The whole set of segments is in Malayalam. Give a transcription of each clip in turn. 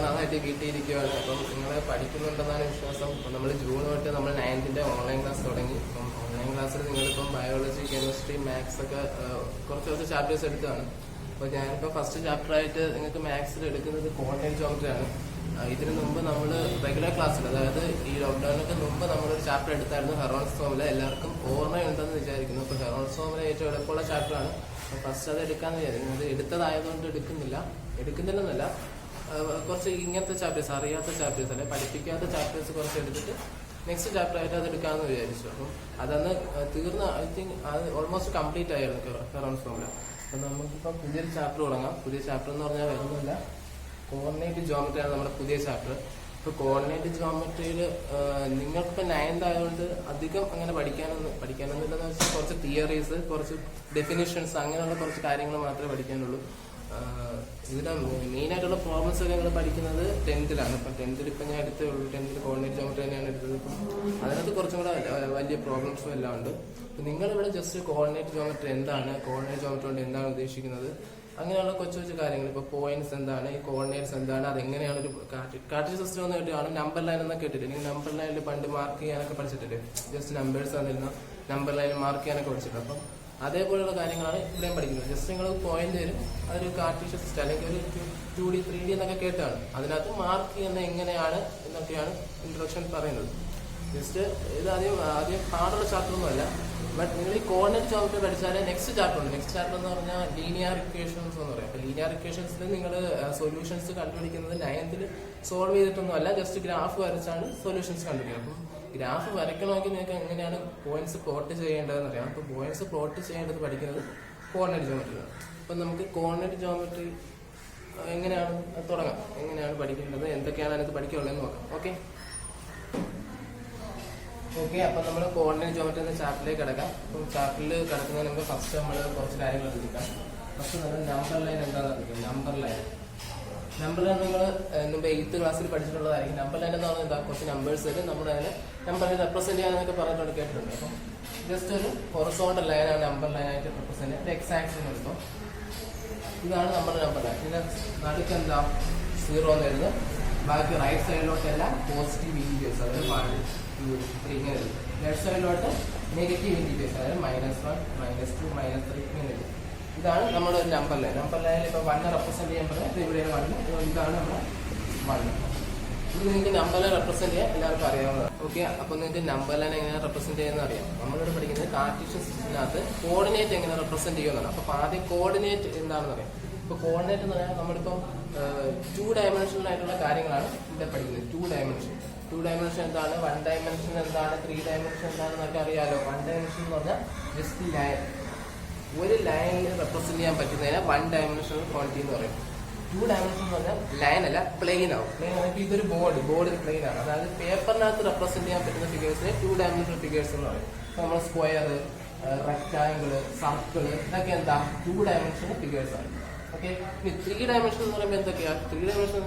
നാളായിട്ട് വീട്ടിൽ ഇരിക്കുകയാണ്. അപ്പം നിങ്ങൾ പഠിക്കുന്നുണ്ടെന്നാണ് വിശ്വാസം. അപ്പം നമ്മൾ ജൂൺ തൊട്ട് നമ്മൾ 9th ഓൺലൈൻ ക്ലാസ് തുടങ്ങി. അപ്പം ഓൺലൈൻ ക്ലാസ്സിൽ നിങ്ങളിപ്പം ബയോളജി, കെമിസ്ട്രി, മാത്സ് ഒക്കെ കുറച്ച് ചാപ്റ്റേഴ്സ് എടുത്തതാണ്. അപ്പോൾ ഞാനിപ്പോൾ ഫസ്റ്റ് ചാപ്റ്ററായിട്ട് നിങ്ങൾക്ക് മാത്സിൽ എടുക്കുന്നത് കോർഡിനേറ്റ് ജോമെട്രി ആണ്. ഇതിനു മുമ്പ് നമ്മൾ റെഗുലർ ക്ലാസ്സിൽ, അതായത് ഈ ലോക്ക്ഡൌണിനൊക്കെ മുമ്പ് നമ്മളൊരു ചാപ്റ്റർ എടുത്തായിരുന്നു, ഹെറോൺസ് ഫോർമുല. എല്ലാവർക്കും ഓർമ്മയുണ്ടെന്ന് വിചാരിക്കുന്നു. ഇപ്പോൾ ഹെറോൺസ് ഫോർമുല ഏറ്റവും എളുപ്പമുള്ള ചാപ്റ്ററാണ്. ഫസ്റ്റ് അത് എടുക്കാമെന്ന് വിചാരിക്കുന്നു. അത് എടുത്തതായതുകൊണ്ട് എടുക്കുന്നില്ലെന്നല്ല, കുറച്ച് ഇങ്ങനത്തെ ചാപ്റ്റേഴ്സ്, അറിയാത്ത ചാപ്റ്റേഴ്സ് അല്ലെ, പഠിപ്പിക്കാത്ത ചാപ്റ്റേഴ്സ് കുറച്ച് എടുത്തിട്ട് നെക്സ്റ്റ് ചാപ്റ്റർ ആയിട്ട് അത് എടുക്കാമെന്ന് വിചാരിച്ചു. അപ്പം അതന്ന് തീർന്ന, ഐ തിങ്ക് അത് ഓൾമോസ്റ്റ് കംപ്ലീറ്റ് ആയിരുന്നു ഹെറോൺസ് ഫോർമുല. അപ്പം നമുക്കിപ്പോൾ പുതിയൊരു ചാപ്റ്റർ തുടങ്ങാം. പുതിയ ചാപ്റ്റർ എന്ന് പറഞ്ഞാൽ വരുന്നില്ല, കോർഡിനേറ്റ് ജോമെട്രിയാണ് നമ്മുടെ പുതിയ ചാപ്റ്റർ. ഇപ്പോൾ കോർഡിനേറ്റ് ജോമെട്രിയിൽ നിങ്ങൾക്കിപ്പോൾ 9th ആയതുകൊണ്ട് അധികം അങ്ങനെ പഠിക്കാനൊന്നുമില്ലെന്ന് വെച്ചാൽ കുറച്ച് തിയറീസ്, കുറച്ച് ഡെഫിനിഷൻസ്, അങ്ങനെയുള്ള കുറച്ച് കാര്യങ്ങൾ മാത്രമേ പഠിക്കാനുള്ളൂ. ഇതിന്റെ മെയിനായിട്ടുള്ള പ്രോബ്ലംസ് ഒക്കെ നിങ്ങൾ പഠിക്കുന്നത് 10th ഇപ്പം 10th ഇപ്പം ഞാൻ എടുത്തേ ഉള്ളൂ. 10th കോർഡിനേറ്റ് ജോമെട്രി തന്നെയാണ് എടുത്തത്. ഇപ്പം അതിനകത്ത് കുറച്ചും കൂടെ വലിയ പ്രോബ്ലംസും എല്ലാം ഉണ്ട്. അപ്പം നിങ്ങളിവിടെ ജസ്റ്റ് കോർഡിനേറ്റ് ജോമെട്രി എന്താണ്, കോർഡിനേറ്റ് ജോമെട്രി കൊണ്ട് എന്താണ് ഉദ്ദേശിക്കുന്നത്, അങ്ങനെയുള്ള കൊച്ചു കാര്യങ്ങൾ. ഇപ്പോൾ പോയിന്റ്സ് എന്താണ്, ഈ കോർഡിനേറ്റ്സ് എന്താണ്, അതെങ്ങനെയാണ് ഒരു കാർട്ടീഷ്യൻ സിസ്റ്റം എന്ന് കേട്ടിട്ടാണ്. നമ്പർ ലൈൻ എന്നൊക്കെ കേട്ടിട്ട്, നിങ്ങൾ നമ്പർ ലൈനിൽ പണ്ട് മാർക്ക് ചെയ്യാനൊക്കെ പഠിച്ചിട്ടില്ലേ, ജസ്റ്റ് നമ്പേഴ്സ് തന്നിരുന്ന നമ്പർ ലൈനിൽ മാർക്ക് ചെയ്യാനൊക്കെ പഠിച്ചിട്ടുണ്ട്. അപ്പം അതേപോലെയുള്ള കാര്യങ്ങളാണ് ഇവിടെയും പഠിക്കുന്നത്. ജസ്റ്റ് നിങ്ങൾ പോയിന്റ് തരും, അതൊരു കാർട്ടീഷ്യൻ സിസ്റ്റം അല്ലെങ്കിൽ ഒരു 2D 3D എന്നൊക്കെ കേട്ടാണ്. അതിനകത്ത് മാർക്ക് ചെയ്യുന്നത് എങ്ങനെയാണ് എന്നൊക്കെയാണ് ഇൻട്രൊഡക്ഷൻ പറയുന്നത്. ജസ്റ്റ് ഇത് ആദ്യം പാടുള്ള ചാപ്റ്റർ ഒന്നുമല്ല. ബട്ട് നിങ്ങൾ ഈ കോർഡിനേറ്റ് ജോമെട്രി പഠിച്ചാലേ നെക്സ്റ്റ് ചാപ്റ്റർ ഉണ്ട്. നെക്സ്റ്റ് ചാപ്റ്റർ എന്ന് പറഞ്ഞാൽ ലീനിയർ ഇക്വേഷൻസ് എന്ന് പറയും. അപ്പോൾ ലീനിയർ ഇക്വേഷൻസിൽ നിങ്ങൾ സൊല്യൂഷൻസ് കണ്ടുപിടിക്കുന്നത് 9th സോൾവ് ചെയ്തിട്ടൊന്നും അല്ല, ജസ്റ്റ് ഗ്രാഫ് വരച്ചാണ് സൊല്യൂഷൻസ് കണ്ടുപിടിക്കുന്നത്. അപ്പം ഗ്രാഫ് വരയ്ക്കണമെങ്കിൽ നിങ്ങൾക്ക് എങ്ങനെയാണ് പോയിന്റ്സ് പ്ലോട്ട് ചെയ്യേണ്ടതെന്ന് അറിയാം. അപ്പോൾ പോയിന്റ്സ് പ്ലോട്ട് ചെയ്യേണ്ടത് പഠിക്കുന്നത് കോർഡിനേറ്റ് ജോമെട്രിയാണ്. അപ്പം നമുക്ക് കോർഡിനേറ്റ് ജോമെട്രി എങ്ങനെയാണ് തുടങ്ങാം, എങ്ങനെയാണ് പഠിക്കേണ്ടത്, എന്തൊക്കെയാണ് അതിനകത്ത് പഠിക്കാനുള്ളതെന്ന് നോക്കാം. ഓക്കെ, അപ്പം നമ്മൾ കോർഡിനേറ്റ് ജോമെട്രി എന്ന ചാപ്റ്ററിലേക്ക് കിടക്കാം. അപ്പം ചാപ്റ്ററിൽ കിടക്കുന്നതിന് മുമ്പ് ഫസ്റ്റ് നമ്മൾ കുറച്ച് കാര്യങ്ങൾ ശ്രദ്ധിക്കാം. ഫസ്റ്റ് നമ്മൾ നമ്പർ ലൈൻ എന്താണെന്ന് അറിയിക്കാം. നമ്പർ ലൈൻ നിങ്ങൾ മുമ്പ് 8th ക്ലാസ്സിൽ പഠിച്ചിട്ടുള്ളതായിരിക്കും. നമ്പർ ലൈൻ എന്ന് പറഞ്ഞാൽ എന്താ, കുറച്ച് നമ്പേഴ്സ് വരും, നമ്മുടെ അതിനെ നമ്പറിനെ റെപ്രസെന്റ് ചെയ്യാനൊക്കെ പറഞ്ഞിട്ടുണ്ട്, കേട്ടിട്ടുണ്ട്. അപ്പം ജസ്റ്റ് ഒരു ഹൊറിസോണ്ടൽ ലൈനാണ് നമ്പർ ലൈൻ ആയിട്ട് റെപ്രസെന്റ് ചെയ്യുന്നത്. എക്സ് ആക്സിസ് എടുത്തോ, ഇതാണ് നമ്മുടെ നമ്പർ ലൈൻ. ഇതിന്റെ നടുക്ക് എന്താ 0 എന്ന് വരുന്നത്. ബാക്കി റൈറ്റ് സൈഡിലോട്ടെല്ലാം പോസിറ്റീവ് ഇൻറ്റീജേഴ്സ്, അതായത് 1 2 3 ഇങ്ങനെ വരും. ലെഫ്റ്റ് സൈഡിലോട്ട് നെഗറ്റീവ് ഇൻറ്റീജേഴ്സ്, അതായത് -1 -2 -3 ഇങ്ങനെ വരും. ഇതാണ് നമ്മുടെ ഒരു നമ്പർ ലൈൻ. നമ്പർ ലൈനിൽ ഇപ്പോൾ 1 റെപ്രസെന്റ് ചെയ്യാൻ പറഞ്ഞാൽ ഇവിടെയാണ് 1, ഇതാണ് നമ്മുടെ 1. ഇത് നിങ്ങൾക്ക് നമ്പർ ലൈൻ റെപ്രസെന്റ് ചെയ്യാൻ എല്ലാവർക്കും അറിയാവുന്നതാണ്. ഓക്കെ, അപ്പോൾ നിങ്ങൾക്ക് നമ്പർ ലൈൻ എങ്ങനെ റെപ്രസെന്റ് ചെയ്യുന്നത് അറിയാം. നമ്മളിവിടെ പഠിക്കുന്നത് കാർട്ടീഷ്യൻ സിസ്റ്റത്തിനകത്ത് കോർഡിനേറ്റ് എങ്ങനെ റെപ്രസെന്റ് ചെയ്യുന്നതാണ്. അപ്പോൾ ആദ്യം കോർഡിനേറ്റ് എന്താണെന്ന് അറിയാം. ഇപ്പോൾ കോർഡിനേറ്റ് എന്ന് പറഞ്ഞാൽ നമ്മളിപ്പം 2 ഡയമെൻഷണൽ ആയിട്ടുള്ള കാര്യങ്ങളാണ് ഇവിടെ പഠിക്കുന്നത്. 2 ഡയമെൻഷൻ എന്താണ്, 1 ഡയമെൻഷൻ എന്താണ്, 3 ഡയമെൻഷൻ എന്താണെന്നൊക്കെ അറിയാലോ. 1 ഡയമെൻഷൻ എന്ന് പറഞ്ഞാൽ ജസ്റ്റ് ലൈൻ, ഒരു ലൈനിൽ റെപ്രസെന്റ് ചെയ്യാൻ പറ്റുന്നതിനെ 1 ഡയമെൻഷണൽ ക്വാണ്ടിറ്റി എന്ന് പറയും. 2 ഡയമെൻഷൻ എന്ന് പറഞ്ഞാൽ ലൈൻ അല്ല, പ്ലെയിൻ ആവും. പ്ലെയിൻ ആണെങ്കിൽ ഇതൊരു ബോർഡ് പ്ലെയിൻ ആണ്. അതായത് പേപ്പറിനകത്ത് റെപ്രസെന്റ് ചെയ്യാൻ പറ്റുന്ന ഫിഗേഴ്സിനെ 2 ഡയമെൻഷണൽ ഫിഗേഴ്സ് എന്ന് പറയും. നമ്മൾ സ്ക്വയർ, റെക്ടാങ്കിൾ, സർക്കിൾ, ഇതൊക്കെ എന്താ 2 ഡയമെൻഷണൽ ഫിഗേഴ്സ് ആണ്. ഓക്കെ, ഇനി 3 ഡയമെൻഷൻ എന്ന് പറയുമ്പോൾ എന്തൊക്കെയാണ്? 3 ഡയമെൻഷൻ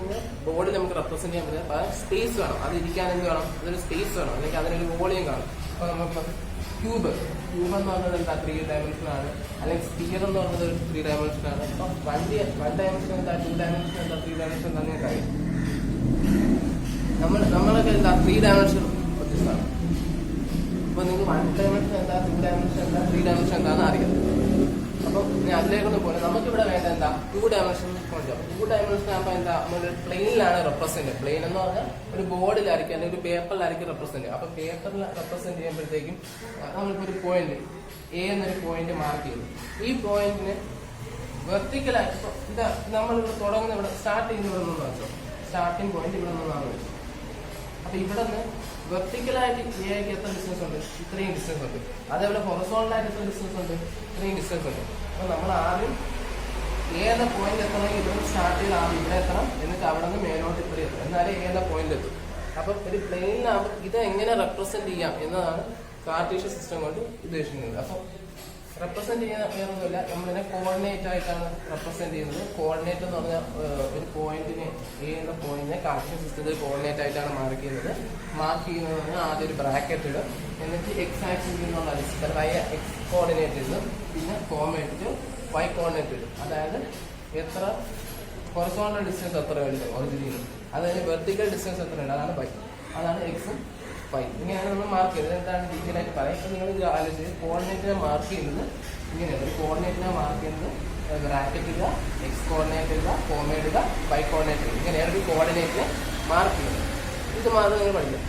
ബോർഡിൽ നമുക്ക് റെപ്രസെന്റ് ചെയ്യാൻ പറ്റുന്ന സ്പേസ് വേണം. അത് ഇരിക്കാൻ എന്ത് വേണം, അതൊരു സ്പേസ് വേണം, അല്ലെങ്കിൽ അതിനൊരു വോളിയം കാണും. അപ്പോൾ നമുക്ക് ക്യൂബ് എന്ന് പറഞ്ഞത് എന്താ 3 ഡയമെൻഷൻ ആണ്, അല്ലെങ്കിൽ സ്പിയർ എന്ന് പറഞ്ഞത് 3 ഡയമെൻഷൻ ആണ്. അപ്പം 1 ഡയമെൻഷൻ എന്താ, 2 ഡയമെൻഷൻ എന്താ, 3 ഡയമെൻഷൻ എന്താണെന്ന് അറിയാം. നമ്മളൊക്കെ എന്താ 3 ഡയമെൻഷൻ ഒബ്ജക്ട്സാണ്. അപ്പോൾ നിങ്ങൾക്ക് 1 ഡയമെൻഷൻ എന്താ, 2 ഡയമെൻഷൻ എന്താ, 3 ഡയമെൻഷൻ എന്താണെന്ന് അറിയാം. അപ്പം ഞാൻ അതിലേക്കൊന്നും പോലെ നമുക്കിവിടെ വേണ്ട എന്താ 2 ഡയമെൻഷൻ കൊണ്ടുപോകും. 2 ഡയമെൻഷൻ ആകുമ്പോൾ എന്താ, നമ്മൾ പ്ലെയിനിലാണ് റെപ്രസെന്റ്. പ്ലെയിൻ എന്ന് പറഞ്ഞാൽ ഒരു ബോർഡിലായിരിക്കും അല്ലെങ്കിൽ ഒരു പേപ്പറിലായിരിക്കും റെപ്രസെന്റ്. അപ്പൊ പേപ്പറിൽ റെപ്രസെന്റ് ചെയ്യുമ്പോഴത്തേക്കും നമ്മളിപ്പോൾ ഒരു പോയിന്റ് എ എന്നൊരു പോയിന്റ് മാർക്ക് ചെയ്തു. ഈ പോയിന്റിന് വെർട്ടിക്കലായിട്ട് ഇതാ നമ്മളിവിടെ തുടങ്ങുന്ന, ഇവിടെ സ്റ്റാർട്ട് ചെയ്യുന്ന ഇവിടെ നിന്ന് വെച്ചോ, സ്റ്റാർട്ടിങ് പോയിന്റ് ഇവിടെ നിന്നാണ് വെച്ചത്. അപ്പൊ ഇവിടെ നിന്ന് വെർട്ടിക്കലായിട്ട് എക്ക് എത്ര ഡിസ്റ്റൻസ് ഉണ്ട്, ഇത്രയും ഡിസ്റ്റൻസ് ഉണ്ട്. അതേപോലെ ഹൊറിസോണ്ടലായിട്ട് എത്ര ഡിസ്റ്റൻസ് ഉണ്ട്, ഇത്രയും ഡിസ്റ്റൻസ് ഉണ്ട്. അപ്പൊ നമ്മൾ ആദ്യം ഏത് പോയിന്റ് എത്തണമെങ്കിൽ ഇവിടെ സ്റ്റാർട്ട് ചെയ്ത് ആദ്യം ഇവിടെ എത്തണം, എന്നിട്ട് അവിടെ നിന്ന് മേലോട്ട് ഇത്രയും എത്തണം, എന്നാലേ ഏത് പോയിന്റ് എത്തും. അപ്പം ഒരു പ്ലെയിനിലാകുമ്പോൾ ഇത് എങ്ങനെ റെപ്രസെന്റ് ചെയ്യാം എന്നതാണ് കാർട്ടീഷ്യൻ സിസ്റ്റം കൊണ്ട് ഉദ്ദേശിക്കുന്നത്. അപ്പം റെപ്രസെന്റ് ചെയ്യുന്ന വേറൊന്നുമില്ല, നമ്മളിതിനെ കോർഡിനേറ്റ് ആയിട്ടാണ് റെപ്രസെന്റ് ചെയ്യുന്നത്. കോർഡിനേറ്റ് എന്ന് പറഞ്ഞാൽ ഒരു പോയിന്റിനെ, ഏത് പോയിന്റിനെ കാർട്ടീഷ്യൻ സിസ്റ്റത്തിൽ കോർഡിനേറ്റ് ആയിട്ടാണ് മാർക്ക് ചെയ്യുന്നത്. മാർക്ക് ചെയ്യുന്നത് പറഞ്ഞാൽ ആദ്യം ഒരു ബ്രാക്കറ്റ് ഇടും, എന്നിട്ട് എക്സ് ആക്സിസിൽ നിന്നുള്ള അടിസ്ഥാനമായ എക്സ് കോർഡിനേറ്റ് ഇടും, പിന്നെ കോമ ഇട്ടിട്ട് വൈ കോർഡിനേറ്റ് ഇടും. അതായത് എത്ര ഹൊറിസോണ്ടൽ ഡിസ്റ്റൻസ് എത്ര ഉണ്ട് ഒറിജിനിൽ, അതായത് വെർട്ടിക്കൽ ഡിസ്റ്റൻസ് എത്ര ഉണ്ട്, അതാണ് പൈ, അതാണ് എക്സും പൈ. ഇങ്ങനെയാണ് നമ്മൾ മാർക്ക് ചെയ്യുന്നത്. എന്താണ് ഡീറ്റെയിൽ ആയിട്ട് പറയാം. ഇപ്പം നിങ്ങൾ ഇത് ആലോചിച്ച് കോർഡിനേറ്റിനെ മാർക്ക് ചെയ്യുന്നത് ഇങ്ങനെയാണ്. ഒരു കോർഡിനേറ്റിനെ മാർക്ക് ചെയ്യുന്നത് ബ്രാക്കറ്റ് ഇടുക, എക്സ് കോർഡിനേറ്റ് ഇടുക, കോമ ഇടുക, വൈ കോർഡിനേറ്റ് ഇടുക. ഇങ്ങനെയാണ് ഒരു കോർഡിനേറ്റിനെ മാർക്ക് ചെയ്യുന്നത്. ഇത് മാത്രം നിങ്ങൾ പഠിക്കാം.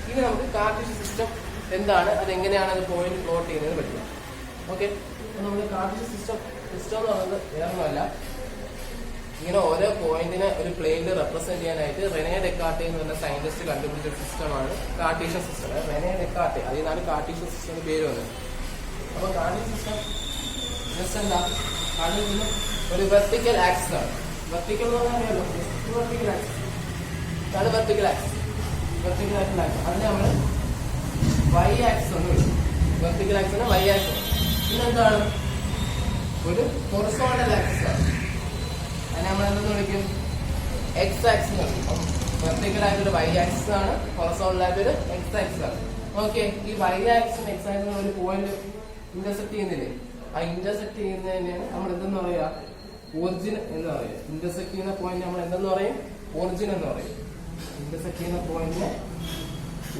ഇനി നമുക്ക് കാർട്ടീഷ്യൻ സിസ്റ്റം എന്താണ്, അതെങ്ങനെയാണ് അത് പോയിന്റ് പ്ലോട്ട് ചെയ്യുന്നത് പഠിക്കാം. ഓക്കെ, അപ്പോൾ നമ്മൾ കാർട്ടീഷ്യൻ സിസ്റ്റം എന്ന് പറയുന്നത് വേറൊന്നുമല്ല, ഇങ്ങനെ ഓരോ പോയിന്റിനെ ഒരു പ്ലെയിനിൽ റെപ്രസെന്റ് ചെയ്യാനായിട്ട് റെനെ ഡെക്കാർട്ടെ എന്ന് പറഞ്ഞ സയന്റിസ്റ്റ് കണ്ടുപിടിച്ച സിസ്റ്റമാണ് കാർട്ടീഷ്യൻ സിസ്റ്റം. റെനെ ഡെക്കാർട്ടെ, അതിൽ നിന്നാണ് കാർട്ടീഷ്യൻ സിസ്റ്റം പേര് വന്നത്. അപ്പോൾ കാർട്ടീഷ്യൻ സിസ്റ്റം ജസ്റ്റ് എന്താ, കാർട്ടീഷ്യൻ ഒരു വെർട്ടിക്കൽ ആക്സിസ് ആണ്. വെർട്ടിക്കൽ എന്ന് പറഞ്ഞാൽ വെർട്ടിക്കൽ ആക്സിസ്, അതാണ് വെർട്ടിക്കൽ ആക്സിസ്. വെർട്ടിക്കൽ ആക്സിസ് അതിന് നമ്മൾ വൈ ആക്സിസ് എന്ന് വിളിക്കും. വെർട്ടിക്കൽ ആക്സിന് വൈ ആക്സിസ്. പിന്നെന്താണ്, ഒരു ഹൊറിസോണ്ടൽ ആക്സിസ് ആണ്, അതിനെ നമ്മൾ എന്തെന്ന് വിളിക്കും, എക്സ് ആക്സിസ് ആണ്. അപ്പം വെർട്ടിക്കൽ ആയിട്ടൊരു വൈ ആക്സിസ് ആണ്, ഹൊറിസോണ്ടൽ ആയിട്ടൊരു എക്സ് ആക്സിസ് ആണ്. ഓക്കെ, ഈ വൈ ആക്സിസും എക്സ് ആക്സിസും ഒരു പോയിന്റ് ഇന്റർസെക്ട് ചെയ്യുന്നില്ലേ, ആ ഇന്റർസെക്ട് ചെയ്യുന്നതിനെയാണ് നമ്മൾ എന്തെന്ന് പറയാ, ഒറിജിൻ എന്ന് പറയുക. ഇന്റർസെക്ട് ചെയ്യുന്ന പോയിന്റ് നമ്മൾ എന്തെന്ന് പറയും, ഒറിജിൻ എന്ന് പറയും. ഇന്റർസെക്ട് ചെയ്യുന്ന പോയിന്റിനെ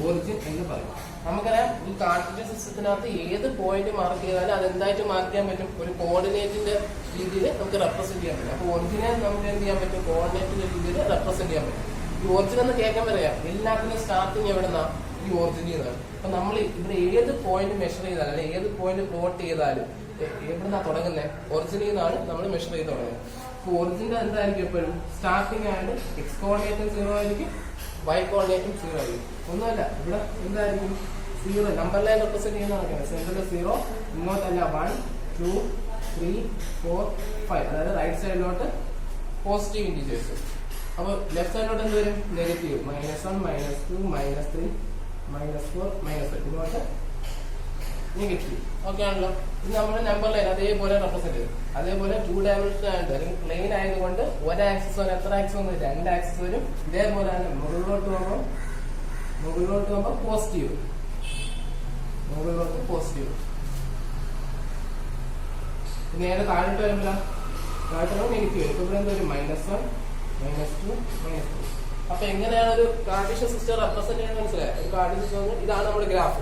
ഒറിജിൻ എന്ന് പറയും. നമുക്കറിയാം ഈ കാർട്ടീഷ്യൻ സിസ്റ്റത്തിനകത്ത് ഏത് പോയിന്റ് മാർക്ക് ചെയ്താലും അത് എന്തായിട്ട് മാർക്ക് ചെയ്യാൻ പറ്റും, ഒരു കോർഡിനേറ്റിന്റെ രീതിയിൽ നമുക്ക് റെപ്രസെന്റ് ചെയ്യാൻ പറ്റും. അപ്പോൾ ഒറിജിനെ നമുക്ക് എന്ത് ചെയ്യാൻ പറ്റും, കോർഡിനേറ്റിന്റെ രീതിയിൽ റെപ്രസെന്റ് ചെയ്യാൻ പറ്റും. ഈ ഒറിജിൻ എന്ന് കേൾക്കാൻ പറയാം, എല്ലാത്തിനും സ്റ്റാർട്ടിങ് എവിടെന്നാ, ഈ ഒറിജിനിൽ നിന്നാണ്. അപ്പൊ നമ്മൾ ഇവിടെ ഏത് പോയിന്റ് മെഷർ ചെയ്താലും അല്ലെങ്കിൽ ഏത് പോയിന്റ് പ്ലോട്ട് ചെയ്താലും എവിടുന്നാ തുടങ്ങുന്നത്, ഒറിജിനിൽ നിന്നാണ് നമ്മൾ മെഷർ ചെയ്ത് തുടങ്ങുന്നത്. അപ്പോൾ ഒറിജിന്റെ എന്തായിരിക്കും എപ്പോഴും സ്റ്റാർട്ടിങ് ആയിട്ട് എക്സ് കോർഡിനേറ്റും 0 ആയിരിക്കും, വൈ കോർഡിനേറ്റും 0 ആയിരിക്കും. ഒന്നുമല്ല, ഇവിടെ എന്തായിരിക്കും 0, നമ്പർ ലൈൻ റെപ്രസെന്റ് ചെയ്യുന്ന സെന്ററിൽ 0, ഇങ്ങോട്ടല്ല 1 2 3 4 5, അതായത് റൈറ്റ് സൈഡിലോട്ട് പോസിറ്റീവ് ഇൻഡിജേഴ്സ്. അപ്പോൾ ലെഫ്റ്റ് സൈഡിലോട്ട് എന്ത് വരും, നെഗറ്റീവ്, -1 -2 -3 -4 -5, ഇങ്ങോട്ട് നെഗറ്റീവ്. ഓക്കെ ആണല്ലോ. ഇത് നമ്മുടെ നമ്പർ ലൈൻ അതേപോലെ റെപ്രസെന്റ് ചെയ്യും. അതേപോലെ 2 ഡയമെൻഷൻ ആയിട്ട് അല്ലെങ്കിൽ പ്ലെയിൻ ആയതുകൊണ്ട് ഒരു ആക്സിസ് വരും, എത്ര ആക്സിസ് വരും, 2 ആക്സിസ് വരും. ഇതേപോലെ തന്നെ മുകളിലോട്ട് പോകുമ്പോൾ പോസിറ്റീവ്, മുകളിലോട്ട് പോസിറ്റീവ്. നേരെ താഴോട്ട് വരുമ്പോൾ നെഗറ്റീവ് വരും. ഇവിടെ എന്ത് വരും, -1 -2 -3. അപ്പൊ എങ്ങനെയാണ് ഒരു കാർട്ടീഷ്യൻ സിസ്റ്റം റെപ്രസെന്റ് ചെയ്യാൻ മനസ്സിലായത്. ഒരു കാർട്ടീഷ്യൻ സിസ്റ്റം ഇതാണ് നമ്മുടെ ഗ്രാഫ്.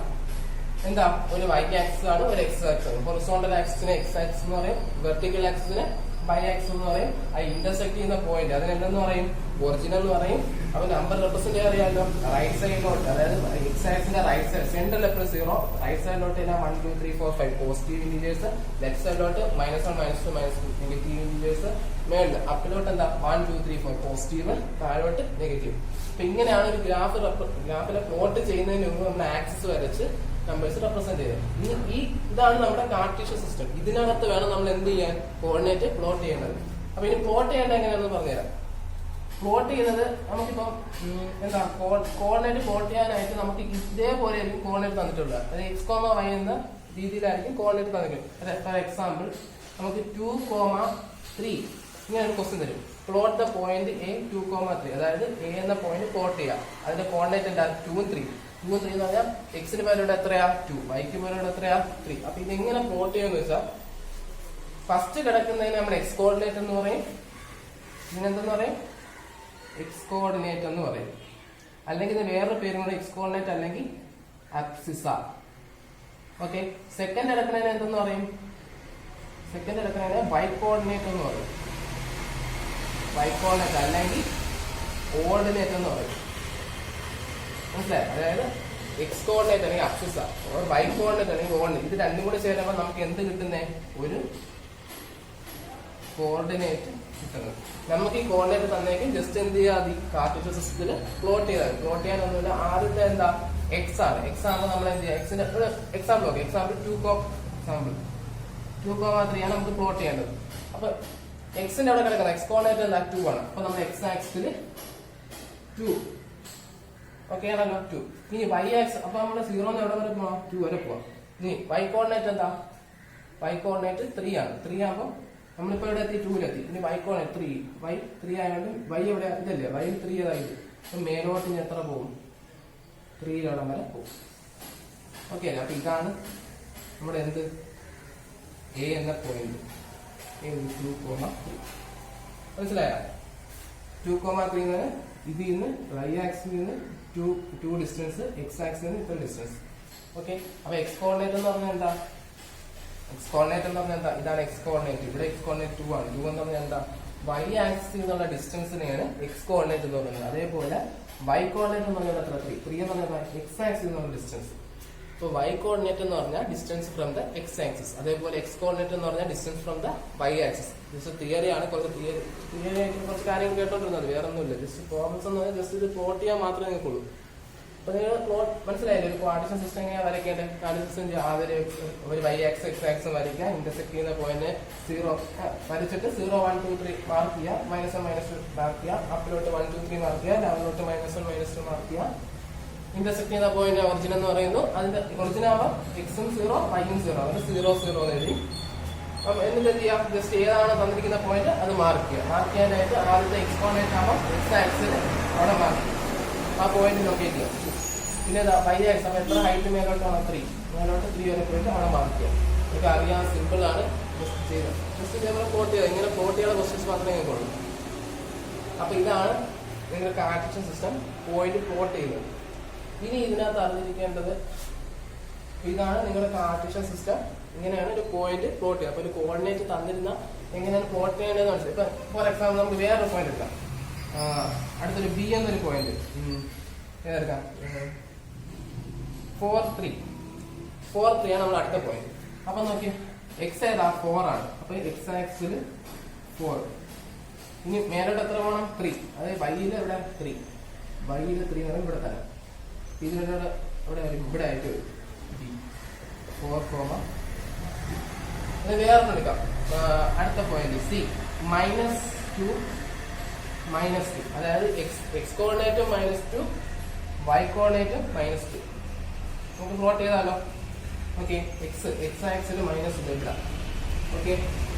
എന്താ, ഒരു വൈ ആക്സിസ് ആണ്, ഒരു എക്സ് ആക്സിസ് ആണ്. ഹൊറിസോണ്ടൽ ആക്സിസിനെ എക്സ് ആക്സിസ് എന്ന് പറയും, വെർട്ടിക്കൽ ആക്സിസിനെ വൈ ആക്സിസ് എന്ന് പറയും. ആ ഇന്റർസെക്ട് ചെയ്യുന്ന പോയിന്റ് അതിന് എന്തെന്ന് പറയും, ഒറിജിനൽ എന്ന് പറയും. അപ്പൊ നമ്പർ റെപ്രസെന്റ് ചെയ്യാൻ അറിയാമല്ലോ, റൈറ്റ് സൈഡിലോട്ട്, അതായത് എക്സ് ആക്സിന്റെ റൈറ്റ് സൈഡ് സെന്ററിൽ എപ്പോഴും 0, റൈറ്റ് സൈഡിലോട്ട് എല്ലാം 1 2 3 4 5 പോസിറ്റീവ് ഇൻഡിജേഴ്സ്, ലെഫ്റ്റ് സൈഡിലോട്ട് -1 -2 -2 നെഗറ്റീവ് ഇൻഡിജേഴ്സ്, മേളിൽ അപ്പിലോട്ട് എന്താ 1 2 3 4 പോസിറ്റീവ്, താഴോട്ട് നെഗറ്റീവ്. അപ്പൊ ഇങ്ങനെയാണ് ഒരു ഗ്രാഫിലെ പ്ലോട്ട് ചെയ്യുന്നതിന് മുമ്പ് നമ്മൾ ആക്സിസ് വരച്ച് നമ്പേഴ്സ് റെപ്രസെന്റ് ചെയ്തത്. ഇതാണ് നമ്മുടെ കാർട്ടീഷ്യൻ സിസ്റ്റം. ഇതിനകത്ത് വേണം നമ്മൾ എന്ത് ചെയ്യാൻ, കോർഡിനേറ്റ് പ്ലോട്ട് ചെയ്യേണ്ടത്. അപ്പൊ ഇനി പ്ലോട്ട് ചെയ്യേണ്ടത് എങ്ങനെയാണെന്ന് പറഞ്ഞുതരാം. പ്ലോട്ട് ചെയ്യുന്നത് നമുക്കിപ്പം എന്താ, കോർഡിനേറ്റ് പ്ലോട്ട് ചെയ്യാനായിട്ട് നമുക്ക് ഇതേപോലെ ആയിരിക്കും കോർഡിനേറ്റ് തന്നിട്ടുള്ളത്. അതായത് x, y എന്ന രീതിയിലായിരിക്കും കോർഡിനേറ്റ് തന്നിട്ടുള്ളത്. ഫോർ എക്സാമ്പിൾ നമുക്ക് 2, 3 ഇങ്ങനെ ഒരു ക്വസ്റ്റ്യൻ തരും. പ്ലോട്ട് ദ പോയിന്റ് A 2, 3, അതായത് A എന്ന പോയിന്റ് പ്ലോട്ട് ചെയ്യാം. അതിന്റെ കോർഡിനേറ്റ് എന്താ 2 3 എന്ന് പറഞ്ഞാൽ എക്സിന് പേരോട് എത്രയാ 2, വൈക്ക് പേരോട് എത്രയാ 3. അപ്പൊ ഇതെങ്ങനെ പ്ലോട്ട് ചെയ്യുമെന്ന് വെച്ചാൽ ഫസ്റ്റ് കിടക്കുന്നതിന് നമ്മൾ എക്സ് കോർഡിനേറ്റ് എന്ന് പറയും, ഇതിനെന്തെന്ന് പറയും, എക്സ് കോർഡിനേറ്റ് എന്ന് പറയും. അല്ലെങ്കിൽ ഇത് വേറൊരു പേരും കൂടെ എക്സ് കോർഡിനേറ്റ് അല്ലെങ്കിൽ അക്സിസ. ഓക്കെ, സെക്കൻഡ് കിടക്കുന്നതിന് എന്തെന്ന് പറയും, സെക്കൻഡ് കിടക്കുന്നതിന് വൈ കോർഡിനേറ്റ് എന്ന് പറയും. വൈ കോർഡിനേറ്റ് അല്ലെങ്കിൽ ഓർഡിനേറ്റ് എന്ന് പറയും. മനസ്സിലായി, അതായത് എക്സ് കോർഡിനേറ്റ് അല്ലെങ്കിൽ അക്സിസ, വൈ കോർഡിനേറ്റ് അല്ലെങ്കിൽ ഓർഡിനേറ്റ്, ഇത് രണ്ടും കൂടി ചേരുമ്പോൾ നമുക്ക് എന്ത് കിട്ടുന്നേ, ഒരു കോർഡിനേറ്റ് കിട്ടുന്നത്. നമുക്ക് ഈ കോർഡിനേറ്റ് തന്നേക്കും ജസ്റ്റ് എന്ത് ചെയ്യാം, ഈ കാർട്ടീഷ്യൻ സിസ്റ്റത്തിൽ പ്ലോട്ട് ചെയ്താൽ. പ്ലോട്ട് ചെയ്യാനൊന്നുമില്ല. ആദ്യത്തെ എന്താ, എക്സ് ആണ്. എക്സ് ആകുമ്പോൾ നമ്മൾ എന്ത് ചെയ്യാം, എക്സിന്റെ എക്സാമ്പിൾ നോക്കാം. എക്സാമ്പിൾ 2, 3 ആണ് നമുക്ക് പ്ലോട്ട് ചെയ്യേണ്ടത്. അപ്പൊ എക്സിന്റെ അവിടെ കിടക്കുന്നത് എക്സ് കോർഡിനേറ്റ് എന്താ 2 ആണ്. അപ്പൊ നമ്മൾ എക്സ് ആക്സിൽ 2, ഓക്കെ ആണല്ലോ 2. ഇനി വൈ ആക്സ്, അപ്പൊ നമ്മള് 0 എവിടെ വരെ പോവാം, 2 വരെ പോവാം. ഇനി വൈ കോർഡിനേറ്റ് എന്താ, വൈ കോർഡിനേറ്റ് 3 ആണ്. 3 ആകുമ്പോൾ നമ്മളിപ്പോ ഇവിടെ എത്തി 2-ലെത്തി. ഇനി വൈ കോർഡിനേറ്റ് 3, വൈ 3 ആയതുകൊണ്ട് വൈ എവിടെ ഇതല്ലേ, വൈ 3 ഏതായിട്ട്. അപ്പൊ മേലോട്ട് ഇനി എത്ര പോകും, 3 വരെ പോകും. ഓക്കെ അല്ലേ. അപ്പൊ ഇതാണ് നമ്മുടെ എന്ത്, എ എന്ന പോയിന്റ് 2, 3. മനസ്സിലായോ? 2,3 എന്ന് പറഞ്ഞാൽ ഇതിൽ നിന്ന് y ആക്സിൽ നിന്ന് 2 ഡിസ്റ്റൻസ്, x ആക്സിൽ നിന്ന് ഇത്ര ഡിസ്റ്റൻസ്. ഓക്കെ, അപ്പൊ എക്സ് കോർഡിനേറ്റ് എന്ന് പറഞ്ഞാൽ എന്താ? എക്സ് കോർഡിനേറ്റ് എന്ന് പറഞ്ഞാൽ എന്താ? ഇതാണ് എക്സ് കോർഡിനേറ്റ്. ഇവിടെ എക്സ് കോർഡിനേറ്റ് 2 ആണ്. 2 എന്ന് പറഞ്ഞാൽ എന്താ? y ആക്സിൽ നിന്നുള്ള ഡിസ്റ്റൻസിനെയാണ് എക്സ് കോർഡിനേറ്റ് എന്ന് പറയുന്നത്. അതേപോലെ y കോർഡിനേറ്റ് എന്ന് പറഞ്ഞാൽ എത്ര? 3 എന്ന് പറഞ്ഞാൽ എക്സ് ആക്സിൽ നിന്നുള്ള ഡിസ്റ്റൻസ്. ഇപ്പൊ y കോർഡിനേറ്റ് എന്ന് പറഞ്ഞാൽ distance from the X axis, അതേപോലെ എക്സ് കോർഡിനേറ്റ് എന്ന് പറഞ്ഞാൽ distance from the y axis. Just theory ആണ്, കുറച്ച് തിയറി ആയിട്ട് കുറച്ച് കാര്യങ്ങൾ കേട്ടോണ്ടിരുന്നത്, വേറെ ഒന്നുമില്ല. ജസ്റ്റ് പ്രോബ്ലംസ് എന്ന് പറഞ്ഞാൽ ജസ്റ്റ് ഇത് പ്ലോട്ട് ചെയ്യാൻ മാത്രമേ നിൽക്കുള്ളൂ. അപ്പൊ നിങ്ങൾ പ്ലോട്ട് മനസ്സിലായില്ലേ? ഒരു ക്വാഡ്രേച്ചർ സിസ്റ്റം എങ്ങനെ വരയ്ക്കേണ്ടത്? ക്വാഡ്രേച്ചർ സിസ്റ്റം ഒരു y ആക്സ് എക്സ് ആക്സും വരയ്ക്കുക, ഇന്റർസെക്ട് ചെയ്യുന്ന പോയിന്റ് 0 വരച്ചിട്ട് 0 1 2 3 മാർക്ക് ചെയ്യുക, -1 -2 മാർക്ക് ചെയ്യുക, അപ്പിലോട്ട് 1 2 3 മാർക്ക് ചെയ്യുക, ഡൗണിലോട്ട് -1 -2 മാർക്ക് ചെയ്യുക. ഇന്റർസെക്ട് ചെയ്യുന്ന പോയിന്റ് ഒറിജിൻ എന്ന് പറയുന്നു. അതിന്റെ ഒറിജിൻ ആവാം എക്സും 0 വൈയും 0, അതിന് 0 0 എഴുതി. അപ്പം എന്നിട്ട് എന്ത് ചെയ്യാം? ജസ്റ്റ് ഏതാണ് തന്നിരിക്കുന്ന പോയിന്റ് അത് മാർക്ക് ചെയ്യുക. മാർക്ക് ചെയ്യാനായിട്ട് ആദ്യത്തെ എക്സ് കോർഡിനേറ്റ് ആവാം എക്സ് ആക്സിൽ അവിടെ മാർക്ക് ചെയ്യുക, ആ പോയിന്റ് ലൊക്കേറ്റ് ചെയ്യുക. പിന്നെ y ആക്സ് അപ്പം എത്ര ഹൈറ്റ് മേലോട്ടാണ്? 3, മേലോട്ട് 3 വരെ പോയിട്ട് അവിടെ മാർക്ക് ചെയ്യാം. നിങ്ങൾക്ക് അറിയാൻ സിമ്പിൾ ആണ്. ജസ്റ്റ് ചെയ്ത് ജസ്റ്റ് ഇതേപോലെ പ്ലോട്ട് ചെയ്യുക. ഇങ്ങനെ പ്ലോട്ട് ചെയ്യാനുള്ള ക്വസ്റ്റ്യൻസ് മാത്രമേ നിങ്ങൾക്കുള്ളൂ. അപ്പൊ ഇതാണ് നിങ്ങൾ കാർട്ടീഷ്യൻ സിസ്റ്റം പോയിന്റ് പ്ലോട്ട് ചെയ്യുന്നത്. ഇനി ഇതിനകത്ത് അറിഞ്ഞിരിക്കേണ്ടത് ഇതാണ് നിങ്ങളുടെ കാർട്ടീഷ്യൻ സിസ്റ്റം. ഇങ്ങനെയാണ് ഒരു പോയിന്റ് പ്ലോട്ട് ചെയ്യുക. അപ്പൊ ഒരു കോർഡിനേറ്റ് തന്നിരുന്ന എങ്ങനെയാണ് പ്ലോട്ട് ചെയ്യേണ്ടതെന്ന് മനസ്സിലായി. ഇപ്പൊ ഫോർ എക്സാമ്പിൾ നമുക്ക് വേറൊരു പോയിന്റ് എടുക്കാം. അടുത്തൊരു ബി എന്നൊരു പോയിന്റ് ഏതെടുക്കാം? 4 3 ആണ് നമ്മുടെ അടുത്ത പോയിന്റ്. അപ്പൊ നോക്കി എക്സ് ഏതാ? 4 ആണ്. അപ്പൊ എക്സ് ആക്സിൽ 4. ഇനി മേലോട്ട് എത്ര പോകണം? 3. അതായത് വൈയിൽ എവിടെ? 3. വൈയിൽ 3 എന്ന് പറഞ്ഞാൽ ഇവിടെ തന്നെ. ഇതിലൂടെ ഇവിടെ ഇവിടെ ആയിട്ട് വരും 4, വേറൊന്നും എടുക്കാം. അടുത്ത പോയിന്റ് സി -2 -2, അതായത് എക്സ് കോർഡിനേറ്റും -2, y കോർഡിനേറ്റും -2. നമുക്ക് പ്ലോട്ട് ചെയ്താലോ? ഓക്കെ, എക്സ് ആക്സിൽ മൈനസ് ഇല്ല. ഓക്കെ,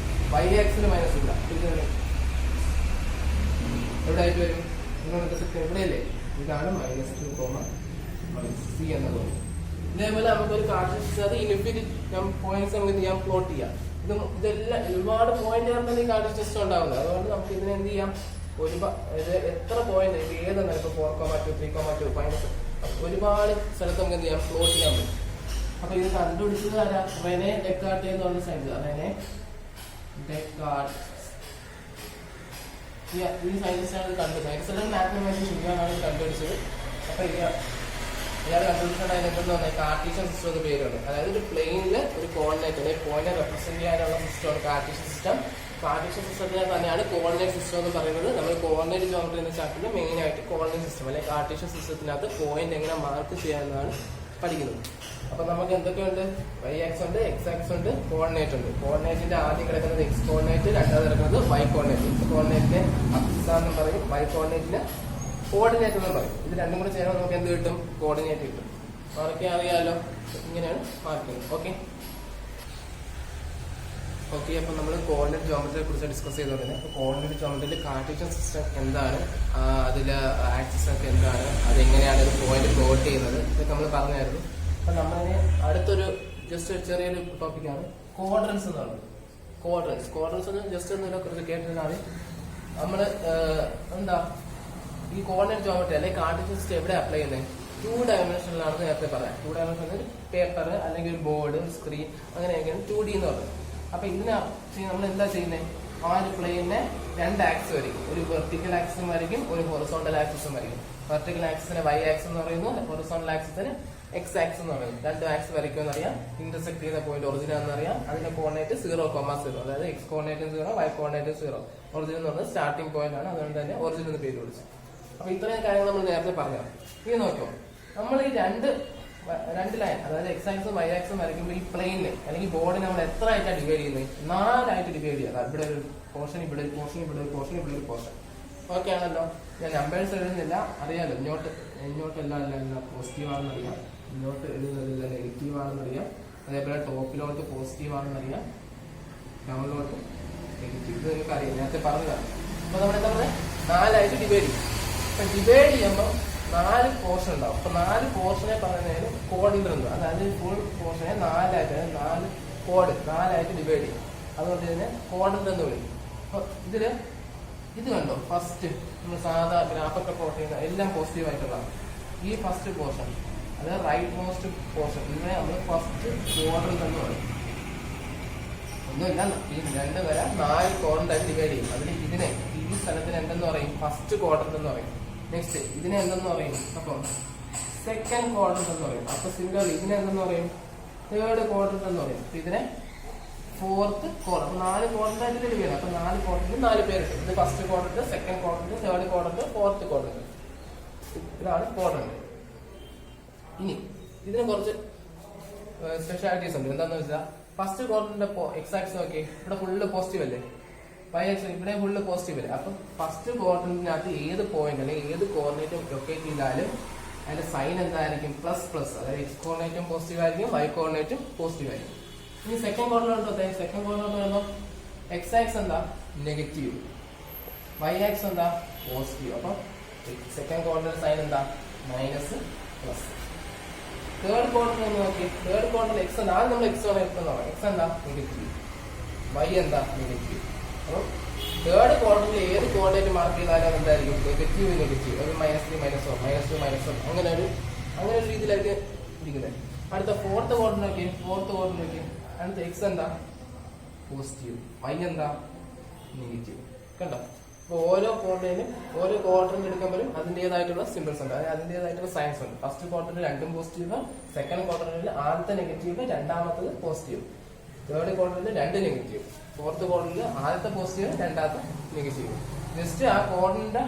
y ആക്സിൽ മൈനസ് ഇല്ല. എവിടെ ആയിട്ട് വരും? ഇവിടെയല്ലേ? ഇതാണ് -2, C എന്നത്. ഇതേപോലെ നമുക്കൊരു കാർട്ടീഷ്യൻ അത് ഇൻഫിനിറ്റ് പോയിന്റ്സ് നമുക്ക് ഞാൻ പ്ലോട്ട് ചെയ്യാം. ഇതെല്ലാം ഒരുപാട് പോയിന്റ് ചേർന്നാണ് ഈ കാർട്ടീഷ്യൻ സിസ്റ്റം ഉണ്ടാവുന്നത്. അതുകൊണ്ട് നമുക്ക് ഇതിനെ എന്ത് ചെയ്യാം? എത്ര പോയിന്റ് ഏതെന്ന് ഇപ്പൊ 4,2 3,2 ഒരുപാട് സ്ഥലത്ത് നമുക്ക് എന്ത് ചെയ്യാം? പ്ലോട്ട് ചെയ്യാൻ പറ്റും. അപ്പൊ ഇത് കണ്ടുപിടിച്ചത് ആരാ? റെനെ ഡെക്കാർട്ട് എന്ന് പറഞ്ഞ സയൻസ്. റെനെ ഡെക്കാർട്ട് ഈ സയൻസിനാണ് സയൻസിലെ മാത്തമാറ്റിക്സ് ആണ് കണ്ടുപിടിച്ചത്. അപ്പൊ ഇയാൾ കണ്ടുപിടിച്ചാൽ അതിനെന്തെന്ന് പറഞ്ഞാൽ കാർട്ടീഷ്യൻ സിസ്റ്റം എന്ന് പേരുണ്ട്. അതായത് ഒരു പ്ലെയിനില് ഒരു കോർഡിനേറ്റ് അല്ലെങ്കിൽ പോയിന്റ് റെപ്രസെന്റ് ചെയ്യാനുള്ള സിസ്റ്റമാണ് കാർട്ടീഷ്യൻ സിസ്റ്റം. കാർട്ടീഷ്യൻ സിസ്റ്റത്തിനെ തന്നെയാണ് കോർഡിനേറ്റ് സിസ്റ്റം എന്ന് പറയുന്നത്. നമ്മൾ കോർഡിനേറ്റ് ജോമെട്രി എന്ന ചാപ്റ്ററിൽ മെയിൻ ആയിട്ട് കോർഡിനേറ്റ് സിസ്റ്റം അല്ലെങ്കിൽ കാർട്ടീഷ്യൻ സിസ്റ്റത്തിനകത്ത് പോയിന്റ് എങ്ങനെ മാർക്ക് ചെയ്യാമെന്നാണ് പഠിക്കുന്നത്. അപ്പൊ നമുക്ക് എന്തൊക്കെയുണ്ട്? y ആക്സ് ഉണ്ട്, എക്സ് ആക്സ് ഉണ്ട്, കോർഡിനേറ്റ് ഉണ്ട്. കോർഡിനേറ്റിന്റെ ആദ്യം കിടക്കുന്നത് എക്സ് കോർഡിനേറ്റ്, രണ്ടാമത് കിടക്കുന്നത് y കോർഡിനേറ്റ്. എക്സ് കോർഡിനേറ്റിനെ അക്സ എന്ന് പറയും, y കോർഡിനേറ്റിന് കോർഡിനേറ്റ് എന്ന് പറയും. ഇത് രണ്ടും കൂടെ ചെയ്യുമ്പോൾ നമുക്ക് എന്ത് കിട്ടും? കോർഡിനേറ്റ് കിട്ടും. മാർക്ക് അറിയാമല്ലോ, ഇങ്ങനെയാണ് മാർക്ക് ചെയ്യുന്നത്. ഓക്കെ, അപ്പൊ നമ്മൾ കോർഡിനേറ്റ് ജോമെട്രിയെ കുറിച്ച് ഡിസ്കസ് ചെയ്തോണ്ടിരുന്നത്. അപ്പൊ കോർഡിനേറ്റ് ജോമെട്രിയിൽ കാർട്ടീഷ്യൻ സിസ്റ്റം എന്താണ്, അതില് ആക്സിസ് ഒക്കെ എന്താണ്, അതെങ്ങനെയാണ് ഒരു പോയിന്റ് പ്ലോട്ട് ചെയ്യുന്നത്, ഇതൊക്കെ നമ്മൾ പറഞ്ഞായിരുന്നു. അപ്പൊ നമ്മളിനി അടുത്തൊരു ജസ്റ്റ് ചെറിയൊരു ടോപ്പിക്കാണ് ക്വാഡ്രൻസ് എന്നുള്ളത്. ക്വാഡ്രൻസ് എന്ന് ജസ്റ്റ് ഒന്നും കുറിച്ച് കേട്ടിട്ടാണ് നമ്മള് എന്താ ഈ കോർഡിനേറ്റ് ജോമെട്രി അല്ലെങ്കിൽ കാർട്ടീഷ്യൻ സിസ്റ്റം എവിടെ അപ്ലൈ ചെയ്യുന്നത്? 2 ഡയമെൻഷനിലാണെന്ന് നേരത്തെ പറയാം. 2 ഡയമെൻഷൻ പേപ്പർ അല്ലെങ്കിൽ ഒരു ബോർഡ്, സ്ക്രീൻ, അങ്ങനെയൊക്കെയാണ് 2D എന്ന് പറയുന്നത്. അപ്പൊ ഇതിന് നമ്മൾ എന്താ ചെയ്യുന്നത്? ആ ഒരു പ്ലെയിനെ 2 ആക്സ് വരയ്ക്കും. ഒരു വെർട്ടിക്കൽ ആക്സിസും വരയ്ക്കും, ഒരു ഹൊറിസോണ്ടൽ ആക്സിസും വരയ്ക്കും. വെർട്ടിക്കൽ ആക്സിസിന് y ആക്സ് എന്ന് പറയുന്നു, ഹൊറിസോണ്ടൽ ആക്സിസിന് എക്സ് ആക്സ് എന്ന് പറയുന്നു. 2 ആക്സ് വരയ്ക്കുമെന്ന് അറിയാം. ഇന്റർസെക്ട് ചെയ്യുന്ന പോയിന്റ് ഒറിജിൻ എന്നറിയാം. അതിന്റെ കോർഡിനേറ്റ് 0,0, അതായത് X coordinate 0, y coordinate 0. Origin എന്ന് പറയുന്നത് സ്റ്റാർട്ടിംഗ് പോയിന്റ് ആണ്. അതുകൊണ്ട് തന്നെ ഒറിജിൻ എന്ന് പേര് വിളിച്ചു. അപ്പൊ ഇത്രയും കാര്യങ്ങൾ നമ്മൾ നേരത്തെ പറഞ്ഞു. ഇനി നോക്കോ, നമ്മൾ ഈ രണ്ട് ലൈൻ, അതായത് എക്സ് ആക്സും y ആക്സും വരയ്ക്കുമ്പോൾ ഈ പ്ലെയിനില് അല്ലെങ്കിൽ ബോർഡിനെ നമ്മൾ എത്ര ആയിട്ടാണ് ഡിവൈഡ് ചെയ്യുന്നത്? 4 ആയിട്ട് ഡിവൈഡ് ചെയ്യുക. ഇവിടെ ഒരു പോർഷൻ, ഇവിടെ ഒരു പോർഷൻ, ഇവിടെ ഒരു പോർഷൻ, ഇവിടെ ഒരു പോർഷൻ. ഓക്കെ ആണല്ലോ. ഞാൻ നമ്പേഴ്സ് എഴുതുന്നില്ല, അറിയാലോ. ഇങ്ങോട്ടെല്ലാം പോസിറ്റീവ് ആണെന്ന് അറിയാം, ഇങ്ങോട്ട് എഴുതുന്നതില്ല നെഗറ്റീവ് ആണെന്ന് അറിയാം. അതേപോലെ ടോപ്പിലോട്ട് പോസിറ്റീവ് ആണെന്ന് അറിയാം, ഡൗണിലോട്ട് നെഗറ്റീവ്. ഇത് നിങ്ങൾക്ക് അറിയാം, നേരത്തെ പറഞ്ഞതാണ്. അപ്പൊ നമ്മളെന്താ പറയുക? 4 ആയിട്ട് ഡിവൈഡ് ചെയ്യും. അപ്പൊ ഡിവൈഡ് ചെയ്യുമ്പോൾ 4 പോർഷൻ ഉണ്ടാവും. അപ്പൊ 4 പോർഷനെ പറയുന്നതിന് കോഡിൽ അതായത് ഫുൾ പോർഷനെ 4 ആയിട്ട് ഡിവൈഡ് ചെയ്യും. അതുകൊണ്ട് തന്നെ കോഡിൽ എന്ന് വിളിക്കും. അപ്പൊ ഇതില് ഇത് കണ്ടോ, ഫസ്റ്റ് നമ്മൾ സാധാ ഗ്രാഫൊക്കെ പ്ലോട്ട് ചെയ്യുന്ന എല്ലാം പോസിറ്റീവ് ആയിട്ടുള്ളതാണ്. ഈ ഫസ്റ്റ് പോർഷൻ, അതായത് റൈറ്റ് മോസ്റ്റ് പോർഷൻ, ഇതിനെ നമ്മൾ ഫസ്റ്റ് ക്വാഡ്രന്റ് എന്ന് പറയും. ഒന്നുമില്ല, ഈ 2 വരെ 4 ക്വാഡ്രന്റ് ഡിവൈഡ് ചെയ്യും. അതിൽ ഇതിനെ ഈ സ്ഥലത്തിന് എന്തെന്ന് പറയും? ഫസ്റ്റ് ക്വാഡ്രന്റ് എന്ന് പറയും. നെക്സ്റ്റ് ഇതിനെ എന്തെന്ന് പറയും? അപ്പം സെക്കൻഡ് ക്വാഡ്രന്റ് എന്ന് പറയും. അപ്പൊ സിമിലർലി ഇതിനെ എന്തെന്ന് പറയും? തേർഡ് ക്വാഡ്രന്റ് എന്ന് പറയും. ഇതിനെ ഫോർത്ത് ക്വാഡ്രന്റ്. 4 ക്വാഡ്രന്റ് ആയിട്ട് ഡിവൈഡ് ചെയ്യണം. അപ്പൊ 4 ക്വാഡ്രന്റ് 4 പേരിട്ട്. ഇത് first quadrant, second quadrant, third quadrant, fourth quadrant. ഇതാണ് ക്വാഡ്രന്റ്. ഇനി ഇതിന് കുറച്ച് സ്പെഷ്യാലിറ്റീസ് ഉണ്ട്. എന്താന്ന് വെച്ചാൽ ഫസ്റ്റ് ക്വാഡ്രന്റിന്റെ എക്സ് ആക്സിസ് നോക്കി, ഇവിടെ ഫുള്ള് പോസിറ്റീവ് അല്ലേ, വൈ ആക്സിസ് ഇവിടെ ഫുള്ള് പോസിറ്റീവ് അല്ലേ. അപ്പൊ ഫസ്റ്റ് ക്വാഡ്രന്റിനകത്ത് ഏത് പോയിന്റ് അല്ലെങ്കിൽ ഏത് കോർഡിനേറ്റും ലൊക്കേറ്റ് ചെയ്താലും അതിന്റെ സൈൻ എന്തായിരിക്കും? Plus plus. അതായത് എക്സ് കോർഡിനേറ്റും പോസിറ്റീവ് ആയിരിക്കും, വൈ കോർഡിനേറ്റും പോസിറ്റീവ് ആയിരിക്കും. ഇനി സെക്കൻഡ് ക്വാഡ്രന്റ്, സെക്കൻഡ് ക്വാഡ്രന്റ് വരുമ്പോൾ എക്സ് ആക്സ് എന്താ? നെഗറ്റീവ്, വൈ ആക്സ് എന്താ? പോസിറ്റീവ്. അപ്പൊ സെക്കൻഡ് ക്വാഡ്രന്റ് സൈൻ എന്താ? Minus plus. തേർഡ് ക്വാഡ്രന്റ് ഒന്ന് നോക്കി, തേർഡ് ക്വാഡ്രന്റ് എക്സ് എന്താ? ആദ്യം നമ്മൾ എക്സ് ആണ് എടുക്കുന്നത്. എക്സ് എന്താ? നെഗറ്റീവ്, വൈ എന്താ? നെഗറ്റീവ്. അപ്പം തേർഡ് ക്വാഡ്രന്റിൽ ഏത് കോർഡിനേറ്റ് മാർക്ക് ചെയ്താലും എന്തായിരിക്കും? Negative negative. അത് -3 -1 -2 -1 അങ്ങനെ ഒരു രീതിയിലായിരിക്കും ഇരിക്കുന്നത്. അടുത്ത ഫോർത്ത് ക്വാഡ്രന്റ് നോക്കി, ഫോർത്ത് ക്വാഡ്രന്റ് നോക്കി, അടുത്ത എക്സ് എന്താ? പോസിറ്റീവ്, വൈ എന്താ? നെഗറ്റീവ്. കണ്ടോ? അപ്പൊ ഓരോ കോർഡിനേറ്റും ഓരോ ക്വാഡ്രന്റ് എടുക്കുമ്പോഴും അതിന്റേതായിട്ടുള്ള സിമ്പിൾസ് ഉണ്ട്, അതായത് അതിന്റേതായിട്ടുള്ള സയൻസ് ഉണ്ട്. ഫസ്റ്റ് ക്വാഡ്രന്റ് 2 പോസിറ്റീവ്, സെക്കൻഡ് ക്വാഡ്രന്റിൽ ആദ്യത്തെ നെഗറ്റീവ്, രണ്ടാമത്തത് പോസിറ്റീവ്, തേർഡ് ക്വാഡ്രന്റിൽ 2 നെഗറ്റീവ്, ഫോർത്ത് ക്വാഡ്രന്റിൽ ആദ്യത്തെ പോസിറ്റീവ്, രണ്ടാമത്തെ നെഗറ്റീവ്. ജസ്റ്റ് ആ കോർഡിന്റെ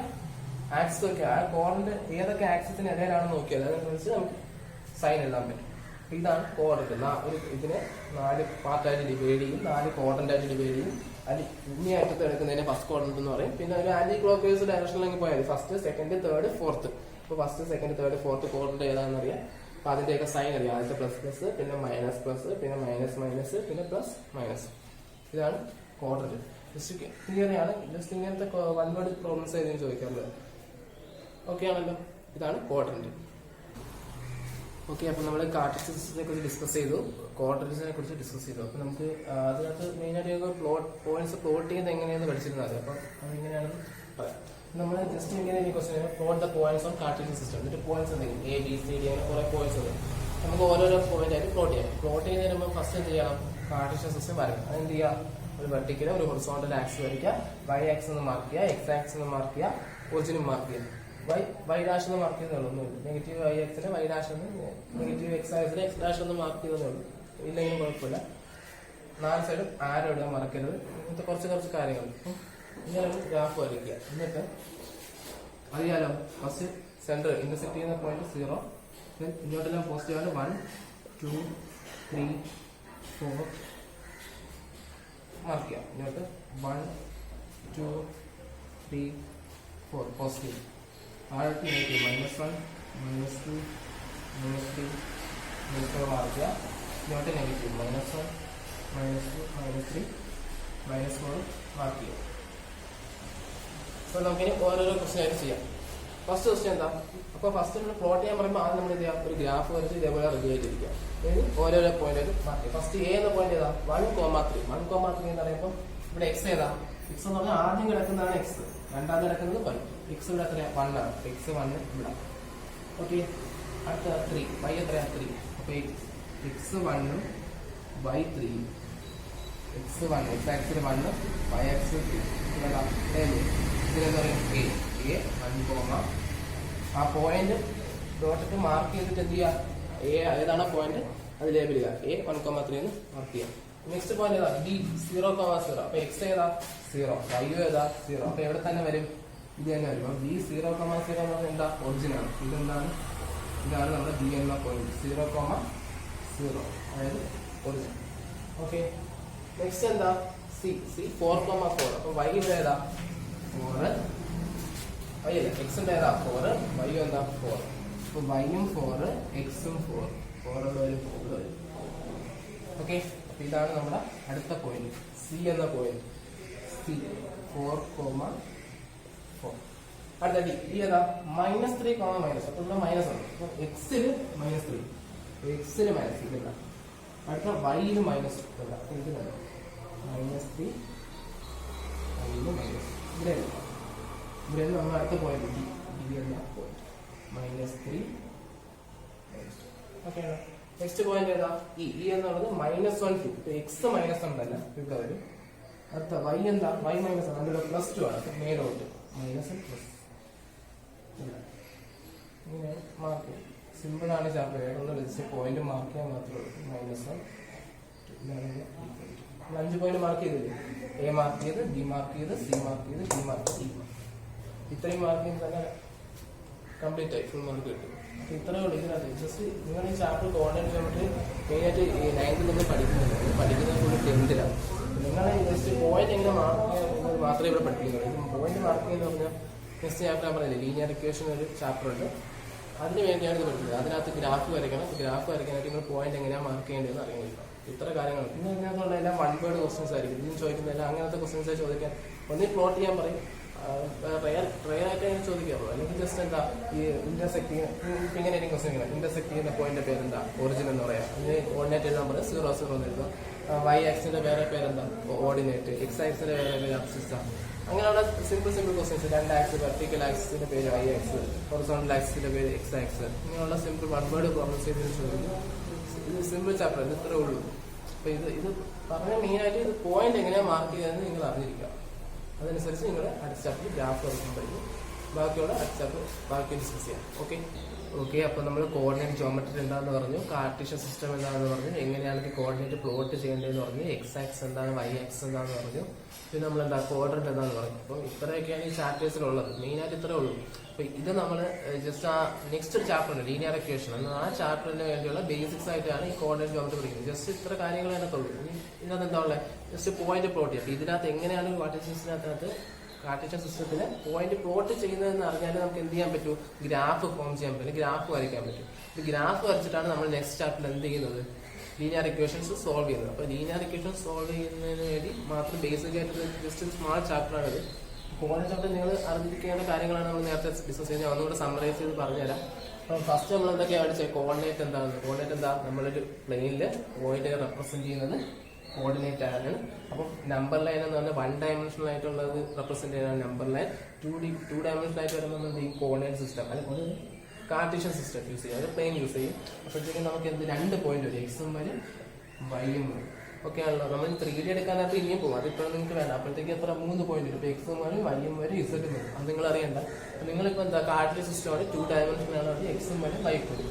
ആക്സിസ് നോക്കിയാൽ ആ കോർഡിന്റെ ഏതൊക്കെ ആക്സിസിന് ഇടയിലാണെന്ന് നോക്കിയാൽ അതനുസരിച്ച് നമുക്ക് സൈൻ എഴുതാൻ പറ്റും. ഇതാണ് ക്വാഡ്രന്റ്. ഇതിനെ 4 പാർട്ടായിട്ട് ഡിവൈഡ് ചെയ്യും, 4 ക്വാഡ്രന്റ് ആയിട്ട് ഡിവൈഡ് ചെയ്യും. അതിൽ ഇനിയായിട്ട് എടുക്കുന്നതിന് ഫസ്റ്റ് ക്വാഡ്രന്റ് എന്ന് പറയും. പിന്നെ ഒരു ആന്റി ക്ലോക്ക് വൈസ് ഡയറക്ഷനിലേക്ക് പോയാൽ ഫസ്റ്റ് സെക്കൻഡ് തേർഡ് ഫോർത്ത്. അപ്പൊ first second third fourth quadrant ഏതാണെന്ന് അറിയാം. അപ്പൊ അതിന്റെയൊക്കെ സൈൻ അറിയാം. ആദ്യത്തെ പ്ലസ് പ്ലസ്, പിന്നെ മൈനസ് പ്ലസ്, പിന്നെ മൈനസ് മൈനസ്, പിന്നെ പ്ലസ് മൈനസ്. ഇതാണ് ക്വാഡ്രന്റ്. ജസ്റ്റ് ക്ലിയറാണ്. ജസ്റ്റ് ഇങ്ങനത്തെ 1 വേർഡ് പ്രോബ്ലംസ് ഏതെങ്കിലും ചോദിക്കാറുള്ളത്. ഓക്കെ ആണല്ലോ? ഇതാണ് ക്വാഡ്രന്റ്. ഓക്കെ, അപ്പൊ നമ്മൾ കാർട്ടീഷ്യസിനെ കുറിച്ച് ഡിസ്കസ് ചെയ്തു, ക്വാഡ്രന്റ്സിനെ കുറിച്ച് ഡിസ്കസ് ചെയ്തു. അപ്പൊ നമുക്ക് അതിനകത്ത് മെയിനായിട്ട് പോയിന്റ്സ് പ്ലോട്ട് ചെയ്യുന്നത് എങ്ങനെയാണെന്ന് പഠിച്ചിരുന്നത്. അപ്പൊ അതെങ്ങനെയാണെന്ന് പറയാം. നമ്മൾ ജസ്റ്റ് ഇങ്ങനെ question plot the points on Cartesian system. എന്നിട്ട് പോയിന്റ്സ് എന്തെങ്കിലും A B C D അങ്ങനെ കുറെ പോയിന്റ്സ് ഉണ്ട്. നമുക്ക് ഓരോരോ പോയിന്റ് ആയിട്ട് പ്ലോട്ട് ചെയ്യാം. പ്ലോട്ട് ചെയ്യുന്നതിന് മുമ്പ് ഫസ്റ്റ് എന്ത് ചെയ്യണം? കാർട്ടീഷ്യൻ സിസ്റ്റം വരയ്ക്കണം. അതെന്ത് ചെയ്യുക? ഒരു വെർട്ടിക്കൽ ഒരു ഹൊറിസോണ്ടൽ ആക്സ് വരയ്ക്കുക, വൈ ആക്സ് എന്ന് മാർക്ക് ചെയ്യുക, എക്സ് ആക്സ് എന്ന് മാർക്ക് ചെയ്യുക, ഒറിജിനും മാർക്ക് ചെയ്യുക. വൈ ഡാഷ് എന്ന് മാർക്ക് ചെയ്യുന്നേ ഉള്ളൂ. നെഗറ്റീവ് വൈ എക്സിന് വൈ ഡാഷ് എന്ന്, നെഗറ്റീവ് എക്സ് ആക്സിന് എക്സ് ഡാഷ് എന്ന് മാർക്ക് ചെയ്യുന്നേ ഉള്ളൂ. ഇല്ലെങ്കിലും കുഴപ്പമില്ല. 4 സൈഡും ആരോ ഇടാൻ മറക്കരുത്. ഇങ്ങനത്തെ കുറച്ച് കാര്യങ്ങൾ. ഇങ്ങനെ ഒരു ഗ്രാഫ് വരയ്ക്കുക. എന്നിട്ട് അറിയാലോ, ഫസ്റ്റ് സെന്റർ ഇന്റർസെക്ട് ചെയ്യുന്ന പോയിന്റ് 0, ഇങ്ങോട്ടെല്ലാം പോസിറ്റീവ് ആണ്. 1 2 3 4 മാർക്ക് ചെയ്യാം. ഇങ്ങോട്ട് 1 2 3 4 പോസിറ്റീവ്. ആഴത്ത് നെഗറ്റീവ് -1 -2 -3 -4 മാർക്ക് ചെയ്യുക. ഇങ്ങോട്ട് നെഗറ്റീവ് -1 -2 -3 -4 മാർക്ക് ചെയ്യുക. അപ്പൊ നമുക്കിനി ഓരോരോ ക്വസ്റ്റ്യൻ ആയിട്ട് ചെയ്യാം. ഫസ്റ്റ് ക്വസ്റ്റ്യൻ എന്താ? അപ്പൊ ഫസ്റ്റ് നമ്മൾ പ്ലോട്ട് ചെയ്യാൻ പറയുമ്പോൾ ആദ്യം നമ്മൾ എന്ത് ചെയ്യാം? ഒരു ഗ്രാഫ് വരച്ച് ഇതേപോലെ റെഡി ആയിട്ടിരിക്കുക. ഇനി ഓരോരോ പോയിന്റ് ആയിട്ട് മാർക്ക് ചെയ്യാം. ഫസ്റ്റ് എ എന്ന പോയിന്റ് ഏതാ? 1,3 എന്ന് പറയുമ്പോൾ ഇവിടെ എക്സ് ഏതാ? എക്സ് എന്ന് പറഞ്ഞാൽ ആദ്യം കിടക്കുന്നതാണ് എക്സ്, രണ്ടാമത് കിടക്കുന്നത് വൈ. എക്സ് ഇവിടെ എത്രയാ? 1 ആണ്. എക്സ് 1 ഇവിടെ. ഓക്കെ, അടുത്ത 3 വൈ എത്രയാ? 3. അപ്പൊ X 1 Y 3. X 1 X axis 1 Y axis 3. ഇതിനെന്താ പറയും? എ 1, ആ പോയിന്റ് ഡോട്ടിട്ട് മാർക്ക് ചെയ്തിട്ട് എന്ത് ചെയ്യുക? എ ഏതാണ് പോയിന്റ് അത് ലേബിൾ ചെയ്യുക. A 1,3 എന്ന് മാർക്ക് ചെയ്യുക. നെക്സ്റ്റ് പോയിന്റ് ഏതാ? D 0,0. അപ്പൊ എക്സ് ഏതാ? 0, വൈ ഏതാ? 0. അപ്പൊ എവിടെ തന്നെ വരും? ഇത് തന്നെ വരും. അപ്പൊ B 0,0 എന്ന് പറഞ്ഞാൽ എന്താ? ഒറിജിനാണ്. ഇതെന്താണ്? ഇതാണ് നമ്മുടെ B എന്ന പോയിന്റ് 0,0, അതായത് ഒറിജിൻ. ഓക്കെ, നെക്സ്റ്റ് എന്താ? C 4,4. അപ്പൊ വൈ ഇവിടെ ഏതാ? 4. വൈ അല്ല, എക്സിന്റെ ഏതാ? 4, വൈ എന്താ? 4. അപ്പൊ വൈയും 4 എക്സും 4 ഉള്ളവരും 4 വരും. ഓക്കെ, അപ്പൊ ഇതാണ് നമ്മുടെ അടുത്ത പോയിന്റ് C എന്ന പോയിന്റ്. C 4,4. അടുത്ത D ഏതാ? -3, അപ്പൊ ഇവിടെ മൈനസ് ആണ്. അപ്പൊ എക്സില് -3, എക്സില് മൈനസ് ഇല്ല. അടുത്ത വൈയില് മൈനസ് ഇല്ല. -3 വൈയില് മൈനസ് ഇവിടെ ഇവിടെ നമ്മൾ അടുത്ത പോയിന്റ് ഡി എന്ന പോയിന്റ് -3. ഓക്കെ. നെക്സ്റ്റ് പോയിന്റ് ഏതാ? ഇ എന്നുള്ളത് -1 ടു. എക്സ് -1 ഉണ്ടല്ല ഇവിടെ വരും. അടുത്ത വൈ എന്താ? y -1 അതിന്റെ +2 ആണ്. മേലോട്ട് -1 പ്ലസ് ഇങ്ങനെ മാർക്ക് ചെയ്യും. സിമ്പിൾ ആണ് ചാപ്റ്റർ. വേറൊന്നും ജസ്റ്റ് പോയിന്റ് മാർക്ക് ചെയ്യാൻ മാത്രമേ ഉള്ളൂ. -1 5 പോയിന്റ് മാർക്ക് ചെയ്തില്ലേ? എ മാർക്ക് ചെയ്ത്, ബി മാർക്ക് ചെയ്ത്, സി മാർക്ക് ചെയ്ത്, ഡി മാർക്ക് ചെയ്ത്, ഇത്രയും മാർക്ക് ചെയ്ത് തന്നെ കംപ്ലീറ്റ് ആയി ഫുൾ മാർക്ക് കിട്ടും. അപ്പൊ ഇത്രയേ ഉള്ളൂ ഇതിനകത്ത്. ജസ്റ്റ് നിങ്ങൾ ഈ ചാപ്റ്റർ കോർഡിനേറ്റ് ചെയ്തിട്ട് മെയിനായിട്ട് ഈ 9th നിന്ന് പഠിക്കുന്നില്ല, പഠിക്കുന്നത് ഫുൾ 10th-ലാണ്. നിങ്ങളെ ജസ്റ്റ് പോയിന്റ് എങ്ങനെ മാർക്ക് ചെയ്യുന്നത് മാത്രമേ ഇവിടെ പഠിക്കുന്നുള്ളൂ. പോയിന്റ് മാർക്ക് ചെയ്യുന്ന പറഞ്ഞാൽ നെക്സ്റ്റ് ചാപ്റ്റർ ഞാൻ പറഞ്ഞില്ലേ, ലീനിയർ ഇക്വേഷൻ ഒരു ചാപ്റ്റർ ഉണ്ട്. അതിന് വേണ്ടിയാണ് ഇത് പഠിക്കുന്നത്. അതിനകത്ത് ഗ്രാഫ് വരയ്ക്കണം. ഗ്രാഫ് വരയ്ക്കാനായിട്ട് നിങ്ങൾ പോയിന്റ് എങ്ങനെയാണ് മാർക്ക് ചെയ്യേണ്ടതെന്ന് അറിയില്ല. ഇത്ര കാര്യങ്ങൾ. പിന്നെ ഇതിനകത്തുള്ള എല്ലാം 1 വേർഡ് ക്വസ്റ്റ്യൻസ് ആയിരിക്കും. ഇതിന് ചോദിക്കുന്നതെല്ലാം അങ്ങനത്തെ ക്വസ്റ്റ്യൻസ് ചോദിക്കാൻ ഒന്നീ പ്ലോട്ട് ചെയ്യാൻ പറയും. റെയർ ആയിട്ട് ഞാൻ ചോദിക്കാറുള്ളൂ. അല്ലെങ്കിൽ ജസ്റ്റ് എന്താ ഈ ഇന്റർസെക്ട് ഇങ്ങനെ എനിക്ക് ക്വസ്റ്റ്യൻ ഇങ്ങനെ ഇന്റർസെക്ട് ചെയ്യുന്ന പോയിന്റ് പേരെന്താ? ഒറിജിൻ എന്ന് പറയാം. അതിന് കോർഡിനേറ്റ് നമ്പർ 0, 0 എന്ന് എഴുതാം. വൈ ആക്സിന്റെ വേറെ പേരെന്താ? കോർഡിനേറ്റ്. എക്സ് ആക്സിന്റെ വേറെ പേര് അബ്സിസാണ്. അങ്ങനെയുള്ള സിമ്പിൾ ക്വസ്റ്റ്യൻസ്. 2 ആക്സ്, വെർട്ടിക്കൽ ആക്സിന്റെ പേര് വൈ ആക്സ്, ഹൊറിസോണ്ടൽ ആക്സിന്റെ പേര് എക്സ് ആക്സ്. ഇങ്ങനെയുള്ള സിമ്പിൾ 1 വേർഡ് പ്രോബ്ലംസ് ചെയ്തതിന് ചോദിക്കും. ഇത് സിമ്പിൾ ചാപ്റ്റർ. ഇത് ഇത്രേ ഉള്ളൂ. അപ്പൊ ഇത് പറഞ്ഞ മെയിനായിട്ട് ഇത് പോയിന്റ് എങ്ങനെയാണ് മാർക്ക് ചെയ്തതെന്ന് നിങ്ങൾ അറിഞ്ഞിരിക്കുക. അതനുസരിച്ച് നിങ്ങൾ അടുത്ത ചാപ്റ്റർ ഗ്രാഫ് വരയ്ക്കാൻ പഠിക്കും. ബാക്കിയുള്ള അടുത്ത ചാപ്റ്റർ ബാക്കി ഡിസ്കസ് ചെയ്യാം. ഓക്കെ. അപ്പൊ നമ്മൾ കോർഡിനേറ്റ് ജോമെട്രി എന്താണെന്ന് പറഞ്ഞു, കാർട്ടീഷ്യൻ സിസ്റ്റം എന്താണെന്ന് പറഞ്ഞു, എങ്ങനെയാണ് കോർഡിനേറ്റ് പ്ലോട്ട് ചെയ്യേണ്ടതെന്ന് പറഞ്ഞു, എക്സ് ആക്സ് എന്താണ്, വൈ ആക്സ് എന്താണെന്ന് പറഞ്ഞു, പിന്നെ നമ്മൾ എന്താ ക്വാഡ്രന്റ് എന്താണെന്ന് പറഞ്ഞു. അപ്പോൾ ഇത്രയൊക്കെയാണ് ഈ ചാപ്റ്റേഴ്സിലുള്ളത്. മെയിനായിട്ട് ഇത്രേ ഉള്ളൂ. അപ്പൊ ഇത് നമ്മൾ ജസ്റ്റ് ആ നെക്സ്റ്റ് ചാപ്റ്റർ ഉണ്ട് ലീനിയർ ഇക്വേഷൻ എന്ന ആ ചാപ്റ്ററിന് വേണ്ടിയുള്ള ബേസിക്സ് ആയിട്ടാണ് ഈ കോർഡിനേറ്റ് ജോമെട്രി പഠിക്കുന്നത്. ജസ്റ്റ് ഇത്ര കാര്യങ്ങൾ അതിനകത്തുള്ളൂ. ഇതിനകത്ത് എന്താ ഉള്ളത്? ജസ്റ്റ് പോയിന്റ് പ്ലോട്ട് ചെയ്യാം. അപ്പൊ ഇതിനകത്ത് എങ്ങനെയാണ് കാർട്ടീഷ്യൻ സിസ്റ്റത്തിന് പോയിന്റ് പ്ലോട്ട് ചെയ്യുന്നതെന്ന് അറിഞ്ഞാൽ നമുക്ക് എന്ത് ചെയ്യാൻ പറ്റും? ഗ്രാഫ് ഫോം ചെയ്യാൻ പറ്റും, ഗ്രാഫ് വരയ്ക്കാൻ പറ്റും. ഈ ഗ്രാഫ് വരച്ചിട്ടാണ് നമ്മൾ നെക്സ്റ്റ് ചാപ്റ്ററിൽ എന്ത് ചെയ്യുന്നത്? ലീനിയർ ഇക്വേഷൻസ് സോൾവ് ചെയ്യുന്നത്. അപ്പൊ ലീനിയർ ഇക്വേഷൻസ് സോൾവ് ചെയ്യുന്നതിന് വേണ്ടി മാത്രം ബേസിക് ആയിട്ട് ജസ്റ്റ് ഒരു സ്മാൾ ചാപ്റ്റർ ആണിത്. കോർഡിനേറ്റ് ചാപ്റ്റർ നിങ്ങൾ അറിഞ്ഞിരിക്കേണ്ട കാര്യങ്ങളാണ് നമ്മൾ നേരത്തെ ഡിസ്കസ് ചെയ്യുന്നത്. ഒന്നുകൂടെ സമ്മറൈസ് ചെയ്ത് പറഞ്ഞുതരാം. അപ്പൊ ഫസ്റ്റ് നമ്മൾ എന്തൊക്കെയാണ് പഠിച്ചത്? കോർഡിനേറ്റ് എന്താണ്? കോർഡിനേറ്റ് എന്താ? നമ്മളൊരു പ്ലെയിനിൽ പോയിന്റ് റെപ്രസെന്റ് ചെയ്യുന്നത് കോർഡിനേറ്റ് ആണ്. അപ്പം നമ്പർ ലൈൻ എന്ന് പറഞ്ഞാൽ 1 ഡയമെൻഷണൽ ആയിട്ടുള്ളത് റെപ്രസെന്റ് ചെയ്യുന്ന നമ്പർ ലൈൻ. 2 ഡയമെൻഷണൽ ആയിട്ട് വരുമ്പോൾ എന്ത് ചെയ്യും? കോർഡിനേറ്റ് സിസ്റ്റം അല്ലെങ്കിൽ കാർട്ടീഷ്യൻ സിസ്റ്റം യൂസ് ചെയ്യും, അത് പ്ലെയിൻ യൂസ് ചെയ്യും. അപ്പോഴത്തേക്കും നമുക്ക് എന്ത് 2 പോയിന്റ് വരും, എക്സും വരും വൈയും വരും. ഓക്കെ ആണല്ലോ. നമ്മൾ 3D എടുക്കാനായിട്ട് ഇനിയും പോകും. അതിപ്പോൾ നിങ്ങൾക്ക് വേണ്ട. അപ്പോഴത്തേക്ക് എത്ര 3 പോയിന്റ് വരും. ഇപ്പൊ എക്സും വരും, വൈയും വരും, ഇസഡും വരും. അത് നിങ്ങൾ അറിയണ്ട. നിങ്ങളിപ്പോൾ എന്താ കാർട്ടീഷ്യൻ സിസ്റ്റമാണ് 2 ഡയമെൻഷണൽ ആണ്, അത് എക്സും വരും വൈയും വരും.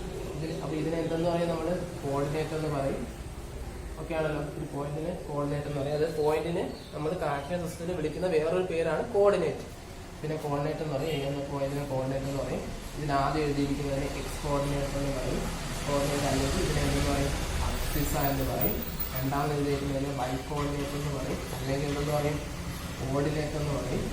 അപ്പൊ ഇതിന് എന്തെന്ന് പറയാം? നമ്മൾ കോർഡിനേറ്റ് എന്ന് പറയും. ഓക്കെ ആണല്ലോ. ഒരു പോയിന്റിന് കോർഡിനേറ്റ് എന്ന് പറയും. അത് പോയിന്റിന് നമ്മൾ കാർട്ടീഷ്യൻ സിസ്റ്റത്തിൽ വിളിക്കുന്ന വേറൊരു പേരാണ് കോർഡിനേറ്റ്. പിന്നെ കോർഡിനേറ്റ് എന്ന് പറയും. എന്ന പോയിന്റിന് കോർഡിനേറ്റ് എന്ന് പറയും. ഇതിന് ആദ്യം എഴുതിയിരിക്കുന്നതിന് എക്സ് കോർഡിനേറ്റ് എന്ന് പറയും. കോർഡിനേറ്റ് അല്ലെങ്കിൽ ഇതിന് എന്തെന്ന് പറയും? അബ്സിസ എന്ന് പറയും. രണ്ടാമത് എഴുതിയിരിക്കുന്നതിന് വൈ കോർഡിനേറ്റ് എന്ന് പറയും. അല്ലെങ്കിൽ എന്തെന്ന് പറയും? കോർഡിനേറ്റ് എന്ന് പറയും.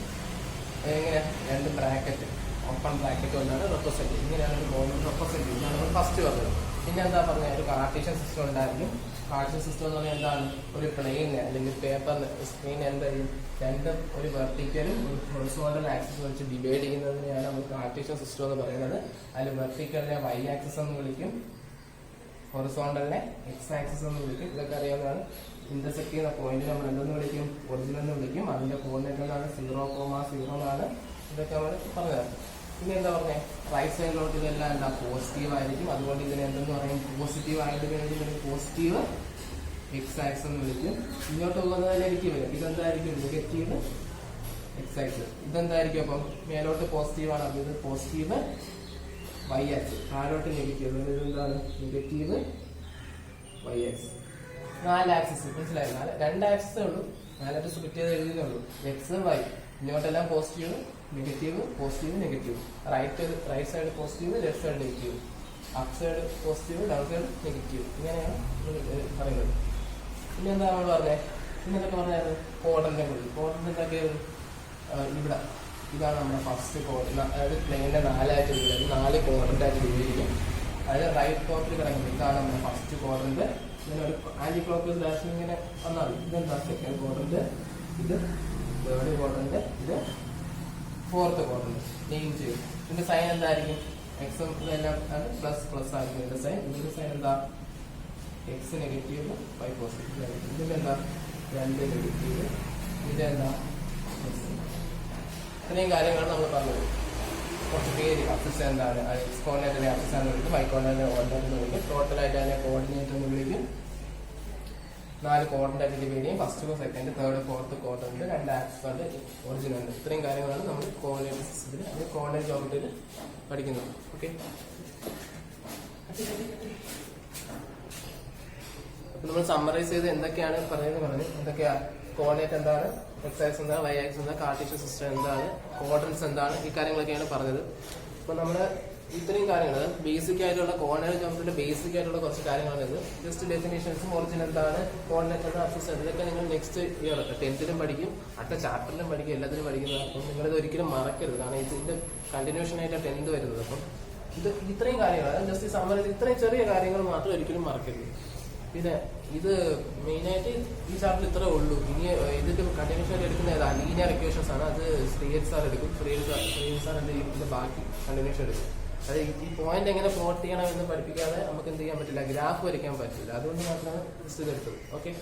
എങ്ങനെ? 2 ബ്രാക്കറ്റ്, ഓപ്പൺ ബ്രാക്കറ്റ് കൊണ്ടാണ് റെപ്രസെന്റ് ചെയ്യുന്നത്. ഇങ്ങനെയാണ് ഒരു കോർഡിനേറ്റ് റെപ്രസെന്റ് ചെയ്യുന്നത്. നമ്മൾ ഫസ്റ്റ് പറഞ്ഞത്. പിന്നെ എന്താ പറഞ്ഞത്? ഒരു കാർട്ടീഷ്യൻ സിസ്റ്റം ഉണ്ടായിരുന്നു. കാർട്ടീഷ്യൻ സിസ്റ്റം എന്ന് പറഞ്ഞാൽ എന്താണ്? ഒരു പ്ലെയിന് അല്ലെങ്കിൽ പേപ്പറിന് സ്ക്രീൻ എന്താ ചെയ്യും? 2 ഒരു വെർട്ടിക്കലും ഒരു ഹൊറിസോണ്ടൽ ആക്സിസ് വെച്ച് ഡിവൈഡ് ചെയ്യുന്നതിനെയാണ് നമ്മൾ കാർട്ടീഷ്യൻ സിസ്റ്റം എന്ന് പറയുന്നത്. അതിൽ വെർട്ടിക്കലിനെ വൈ ആക്സിസ് എന്ന് വിളിക്കും, ഹൊറിസോണ്ടലിനെ എക്സ് ആക്സിസ് എന്ന് വിളിക്കും. ഇതൊക്കെ അറിയാവുന്നതാണ്. ഇന്റർസെക്ട് ചെയ്യുന്ന പോയിന്റ് നമ്മൾ എന്തെന്ന് വിളിക്കും? ഒറിജിൻ എന്ന് വിളിക്കും. അതിന്റെ കോർഡിനേറ്റ് എന്താണ്? 0,0 എന്നാണ്. ഇതൊക്കെ നമ്മൾ പറഞ്ഞത്. പിന്നെ എന്താ പറഞ്ഞത്? റൈറ്റ് സൈഡിലോട്ട് ഇതെല്ലാം എന്താ? പോസിറ്റീവ് ആയിരിക്കും. അതുകൊണ്ട് ഇതിനെ എന്തെന്ന് പറയും? പോസിറ്റീവ് ആയിട്ട് വേണ്ടി പോസിറ്റീവ് എക്സ് ആക്സ് എന്ന് വിളിക്കും. ഇങ്ങോട്ട് പോകുന്നത് നെഗറ്റീവ് വരും. ഇതെന്തായിരിക്കും? Negative X axis. ഇതെന്തായിരിക്കും? അപ്പം മേലോട്ട് പോസിറ്റീവ് ആണ്. ഇത് പോസിറ്റീവ് വൈ ആക്സ്. താഴോട്ട് നെഗറ്റീവ്. ഇതെന്താണ്? Negative Y axis. 4 ആക്സിസ്. മനസ്സിലായി? 2 ആക്സിസേ ഉള്ളൂ. 4 സ്പ്ലിറ്റ് ചെയ്ത് എഴുതുന്നുള്ളൂ. X Y. ഇങ്ങോട്ടെല്ലാം positive negative, positive negative. Right side positive, left side negative. Up side positive, down side negative. ഇങ്ങനെയാണ് പറയുന്നത്. പിന്നെ എന്താ നമ്മൾ പറഞ്ഞത്? പിന്നെ എന്തൊക്കെ പറഞ്ഞായിരുന്നു? ക്വാഡ്രന്റിനെ കുറിച്ച്. ക്വാഡ്രന്റ് എന്തൊക്കെയായിരുന്നു? ഇവിടെ ഇതാണ് നമ്മുടെ ഫസ്റ്റ് ക്വാഡ്രന്റ്. അതായത് പ്ലെയിനിന്റെ 4 ആയിട്ട് ഡിവൈഡ്, 4 ക്വാഡ്രന്റ് ആയിട്ട് ഡിവൈഡ് ചെയ്യും. അതായത് റൈറ്റ് ടോപ്പിൽ കിടക്കുന്നത് ഇതാണ് നമ്മുടെ ഫസ്റ്റ് ക്വാഡ്രന്റ്. ഇങ്ങനെ ഒരു ആന്റി ക്ലോക്ക് വൈസ് ഡയറക്ഷൻ ഇങ്ങനെ വന്നാൽ ഇതെന്താ? Second quadrant. ഇത് തേർഡ് ക്വാഡ്രന്റ്. ഇത് 4th ക്വാഡ്രന്റ്. നെയിം ചെയ്യും. ഇതിന്റെ സൈൻ എന്തായിരിക്കും? എക്സും ഇതെല്ലാം പ്ലസ് ആയിരിക്കും ഇതിന്റെ സൈൻ. ഇതിന്റെ സൈൻ എന്താ? എക്സ് നെഗറ്റീവ്, വൈ പോസിറ്റീവ് ആയിരിക്കും. ഇതിന്റെ എന്താ? 2 നെഗറ്റീവ്. ഇതിന്റെ എന്താ? ഇത്രയും കാര്യങ്ങളാണ് നമ്മൾ പറഞ്ഞത്. കുറച്ച് പേര് അസിസ് എന്താണ്, എക്സ് കോർഡിനേറ്ററിനെ അസിസ് എന്ന് വിളിക്കും, വൈ കോർഡിനേറ്ററിനെ ഓർഡിനേറ്റർ എന്ന് വിളിക്കും, ടോട്ടലായിട്ട് അതിനെ കോർഡിനേറ്റർ എന്ന് വിളിക്കും. 4 കോർഡിനേറ്ററിന്റെ പേരെയും first, second, third, fourth quadrant, 2 axis ഉണ്ട്, ഒറിജിൻ ഉണ്ട്. ഇത്രയും കാര്യങ്ങളാണ് നമ്മൾ കോർഡിനേറ്റ് സിസ്റ്റത്തിൽ അല്ലെങ്കിൽ കോർഡിനേറ്റ് ജോമെട്രിയിൽ പഠിക്കുന്നത്. ഓക്കെ, അപ്പൊ നമ്മൾ സമ്മറൈസ് ചെയ്ത് എന്തൊക്കെയാണ് പറഞ്ഞു. എന്തൊക്കെയാ കോർഡിനേറ്റ് എന്താണ്, എക്സ് ആക്സിസ് എന്താണ്, വൈ ആക്സിസ് എന്താണ്, കാർട്ടീഷ്യൻ സിസ്റ്റം എന്താണ്, ക്വാഡ്രന്റ്സ് എന്താണ്, ഈ കാര്യങ്ങളൊക്കെയാണ് പറഞ്ഞത്. അപ്പൊ നമ്മള് ഇത്രയും കാര്യങ്ങൾ ബേസിക് ആയിട്ടുള്ള കോർഡിനേറ്റ് ജോമെട്രിയുടെ ബേസിക് ആയിട്ടുള്ള കുറച്ച് കാര്യങ്ങളാണ് ഇത്. ജസ്റ്റ് ഡെഫിനേഷൻസും ഒറിജിൻ എന്താണ്, കോർഡിനേറ്റ് എന്താണ്, ആക്സിസ് ഇതൊക്കെ നിങ്ങൾ നെക്സ്റ്റ് ഇയർ 10th പഠിക്കും, അടുത്ത ചാപ്റ്ററിലും പഠിക്കും, എല്ലാത്തിലും പഠിക്കുന്നത്. അപ്പം നിങ്ങളിത് ഒരിക്കലും മറക്കരുത്, കാരണം ഇതിന്റെ കണ്ടിന്യൂഷൻ ആയിട്ടാണ് 10th വരുന്നത്. അപ്പം ഇത് ഇത്രയും കാര്യങ്ങൾ ജസ്റ്റ് സമ്മറിച്ച് ഇത്രയും ചെറിയ കാര്യങ്ങൾ മാത്രം ഒരിക്കലും മറക്കരുത്. പിന്നെ ഇത് മെയിനായിട്ട് ഈ ചാപ്റ്റർ ഇത്രേ ഉള്ളൂ. ഇനി ഇതിന്റെ കണ്ടിന്യൂഷൻ ആയിട്ട് എടുക്കുന്ന ഏതാ ലീനിയർ ഇക്വേഷൻസ് ആണ്. അത് ശ്രീഹരി സാർ എടുക്കും. ശ്രീഹരി സാർ എന്ത് ചെയ്യും, ഇതിന്റെ ബാക്കി കണ്ടിന്യൂഷൻ എടുക്കും. അത് ഈ പോയിന്റ് എങ്ങനെ പ്ലോട്ട് ചെയ്യണം എന്ന് പഠിപ്പിക്കാതെ നമുക്ക് എന്ത് ചെയ്യാൻ പറ്റില്ല, ഗ്രാഫ് വരയ്ക്കാൻ പറ്റില്ല. അതുകൊണ്ട് മാത്രമാണ് ഇത് എടുത്തത്. ഓക്കെ.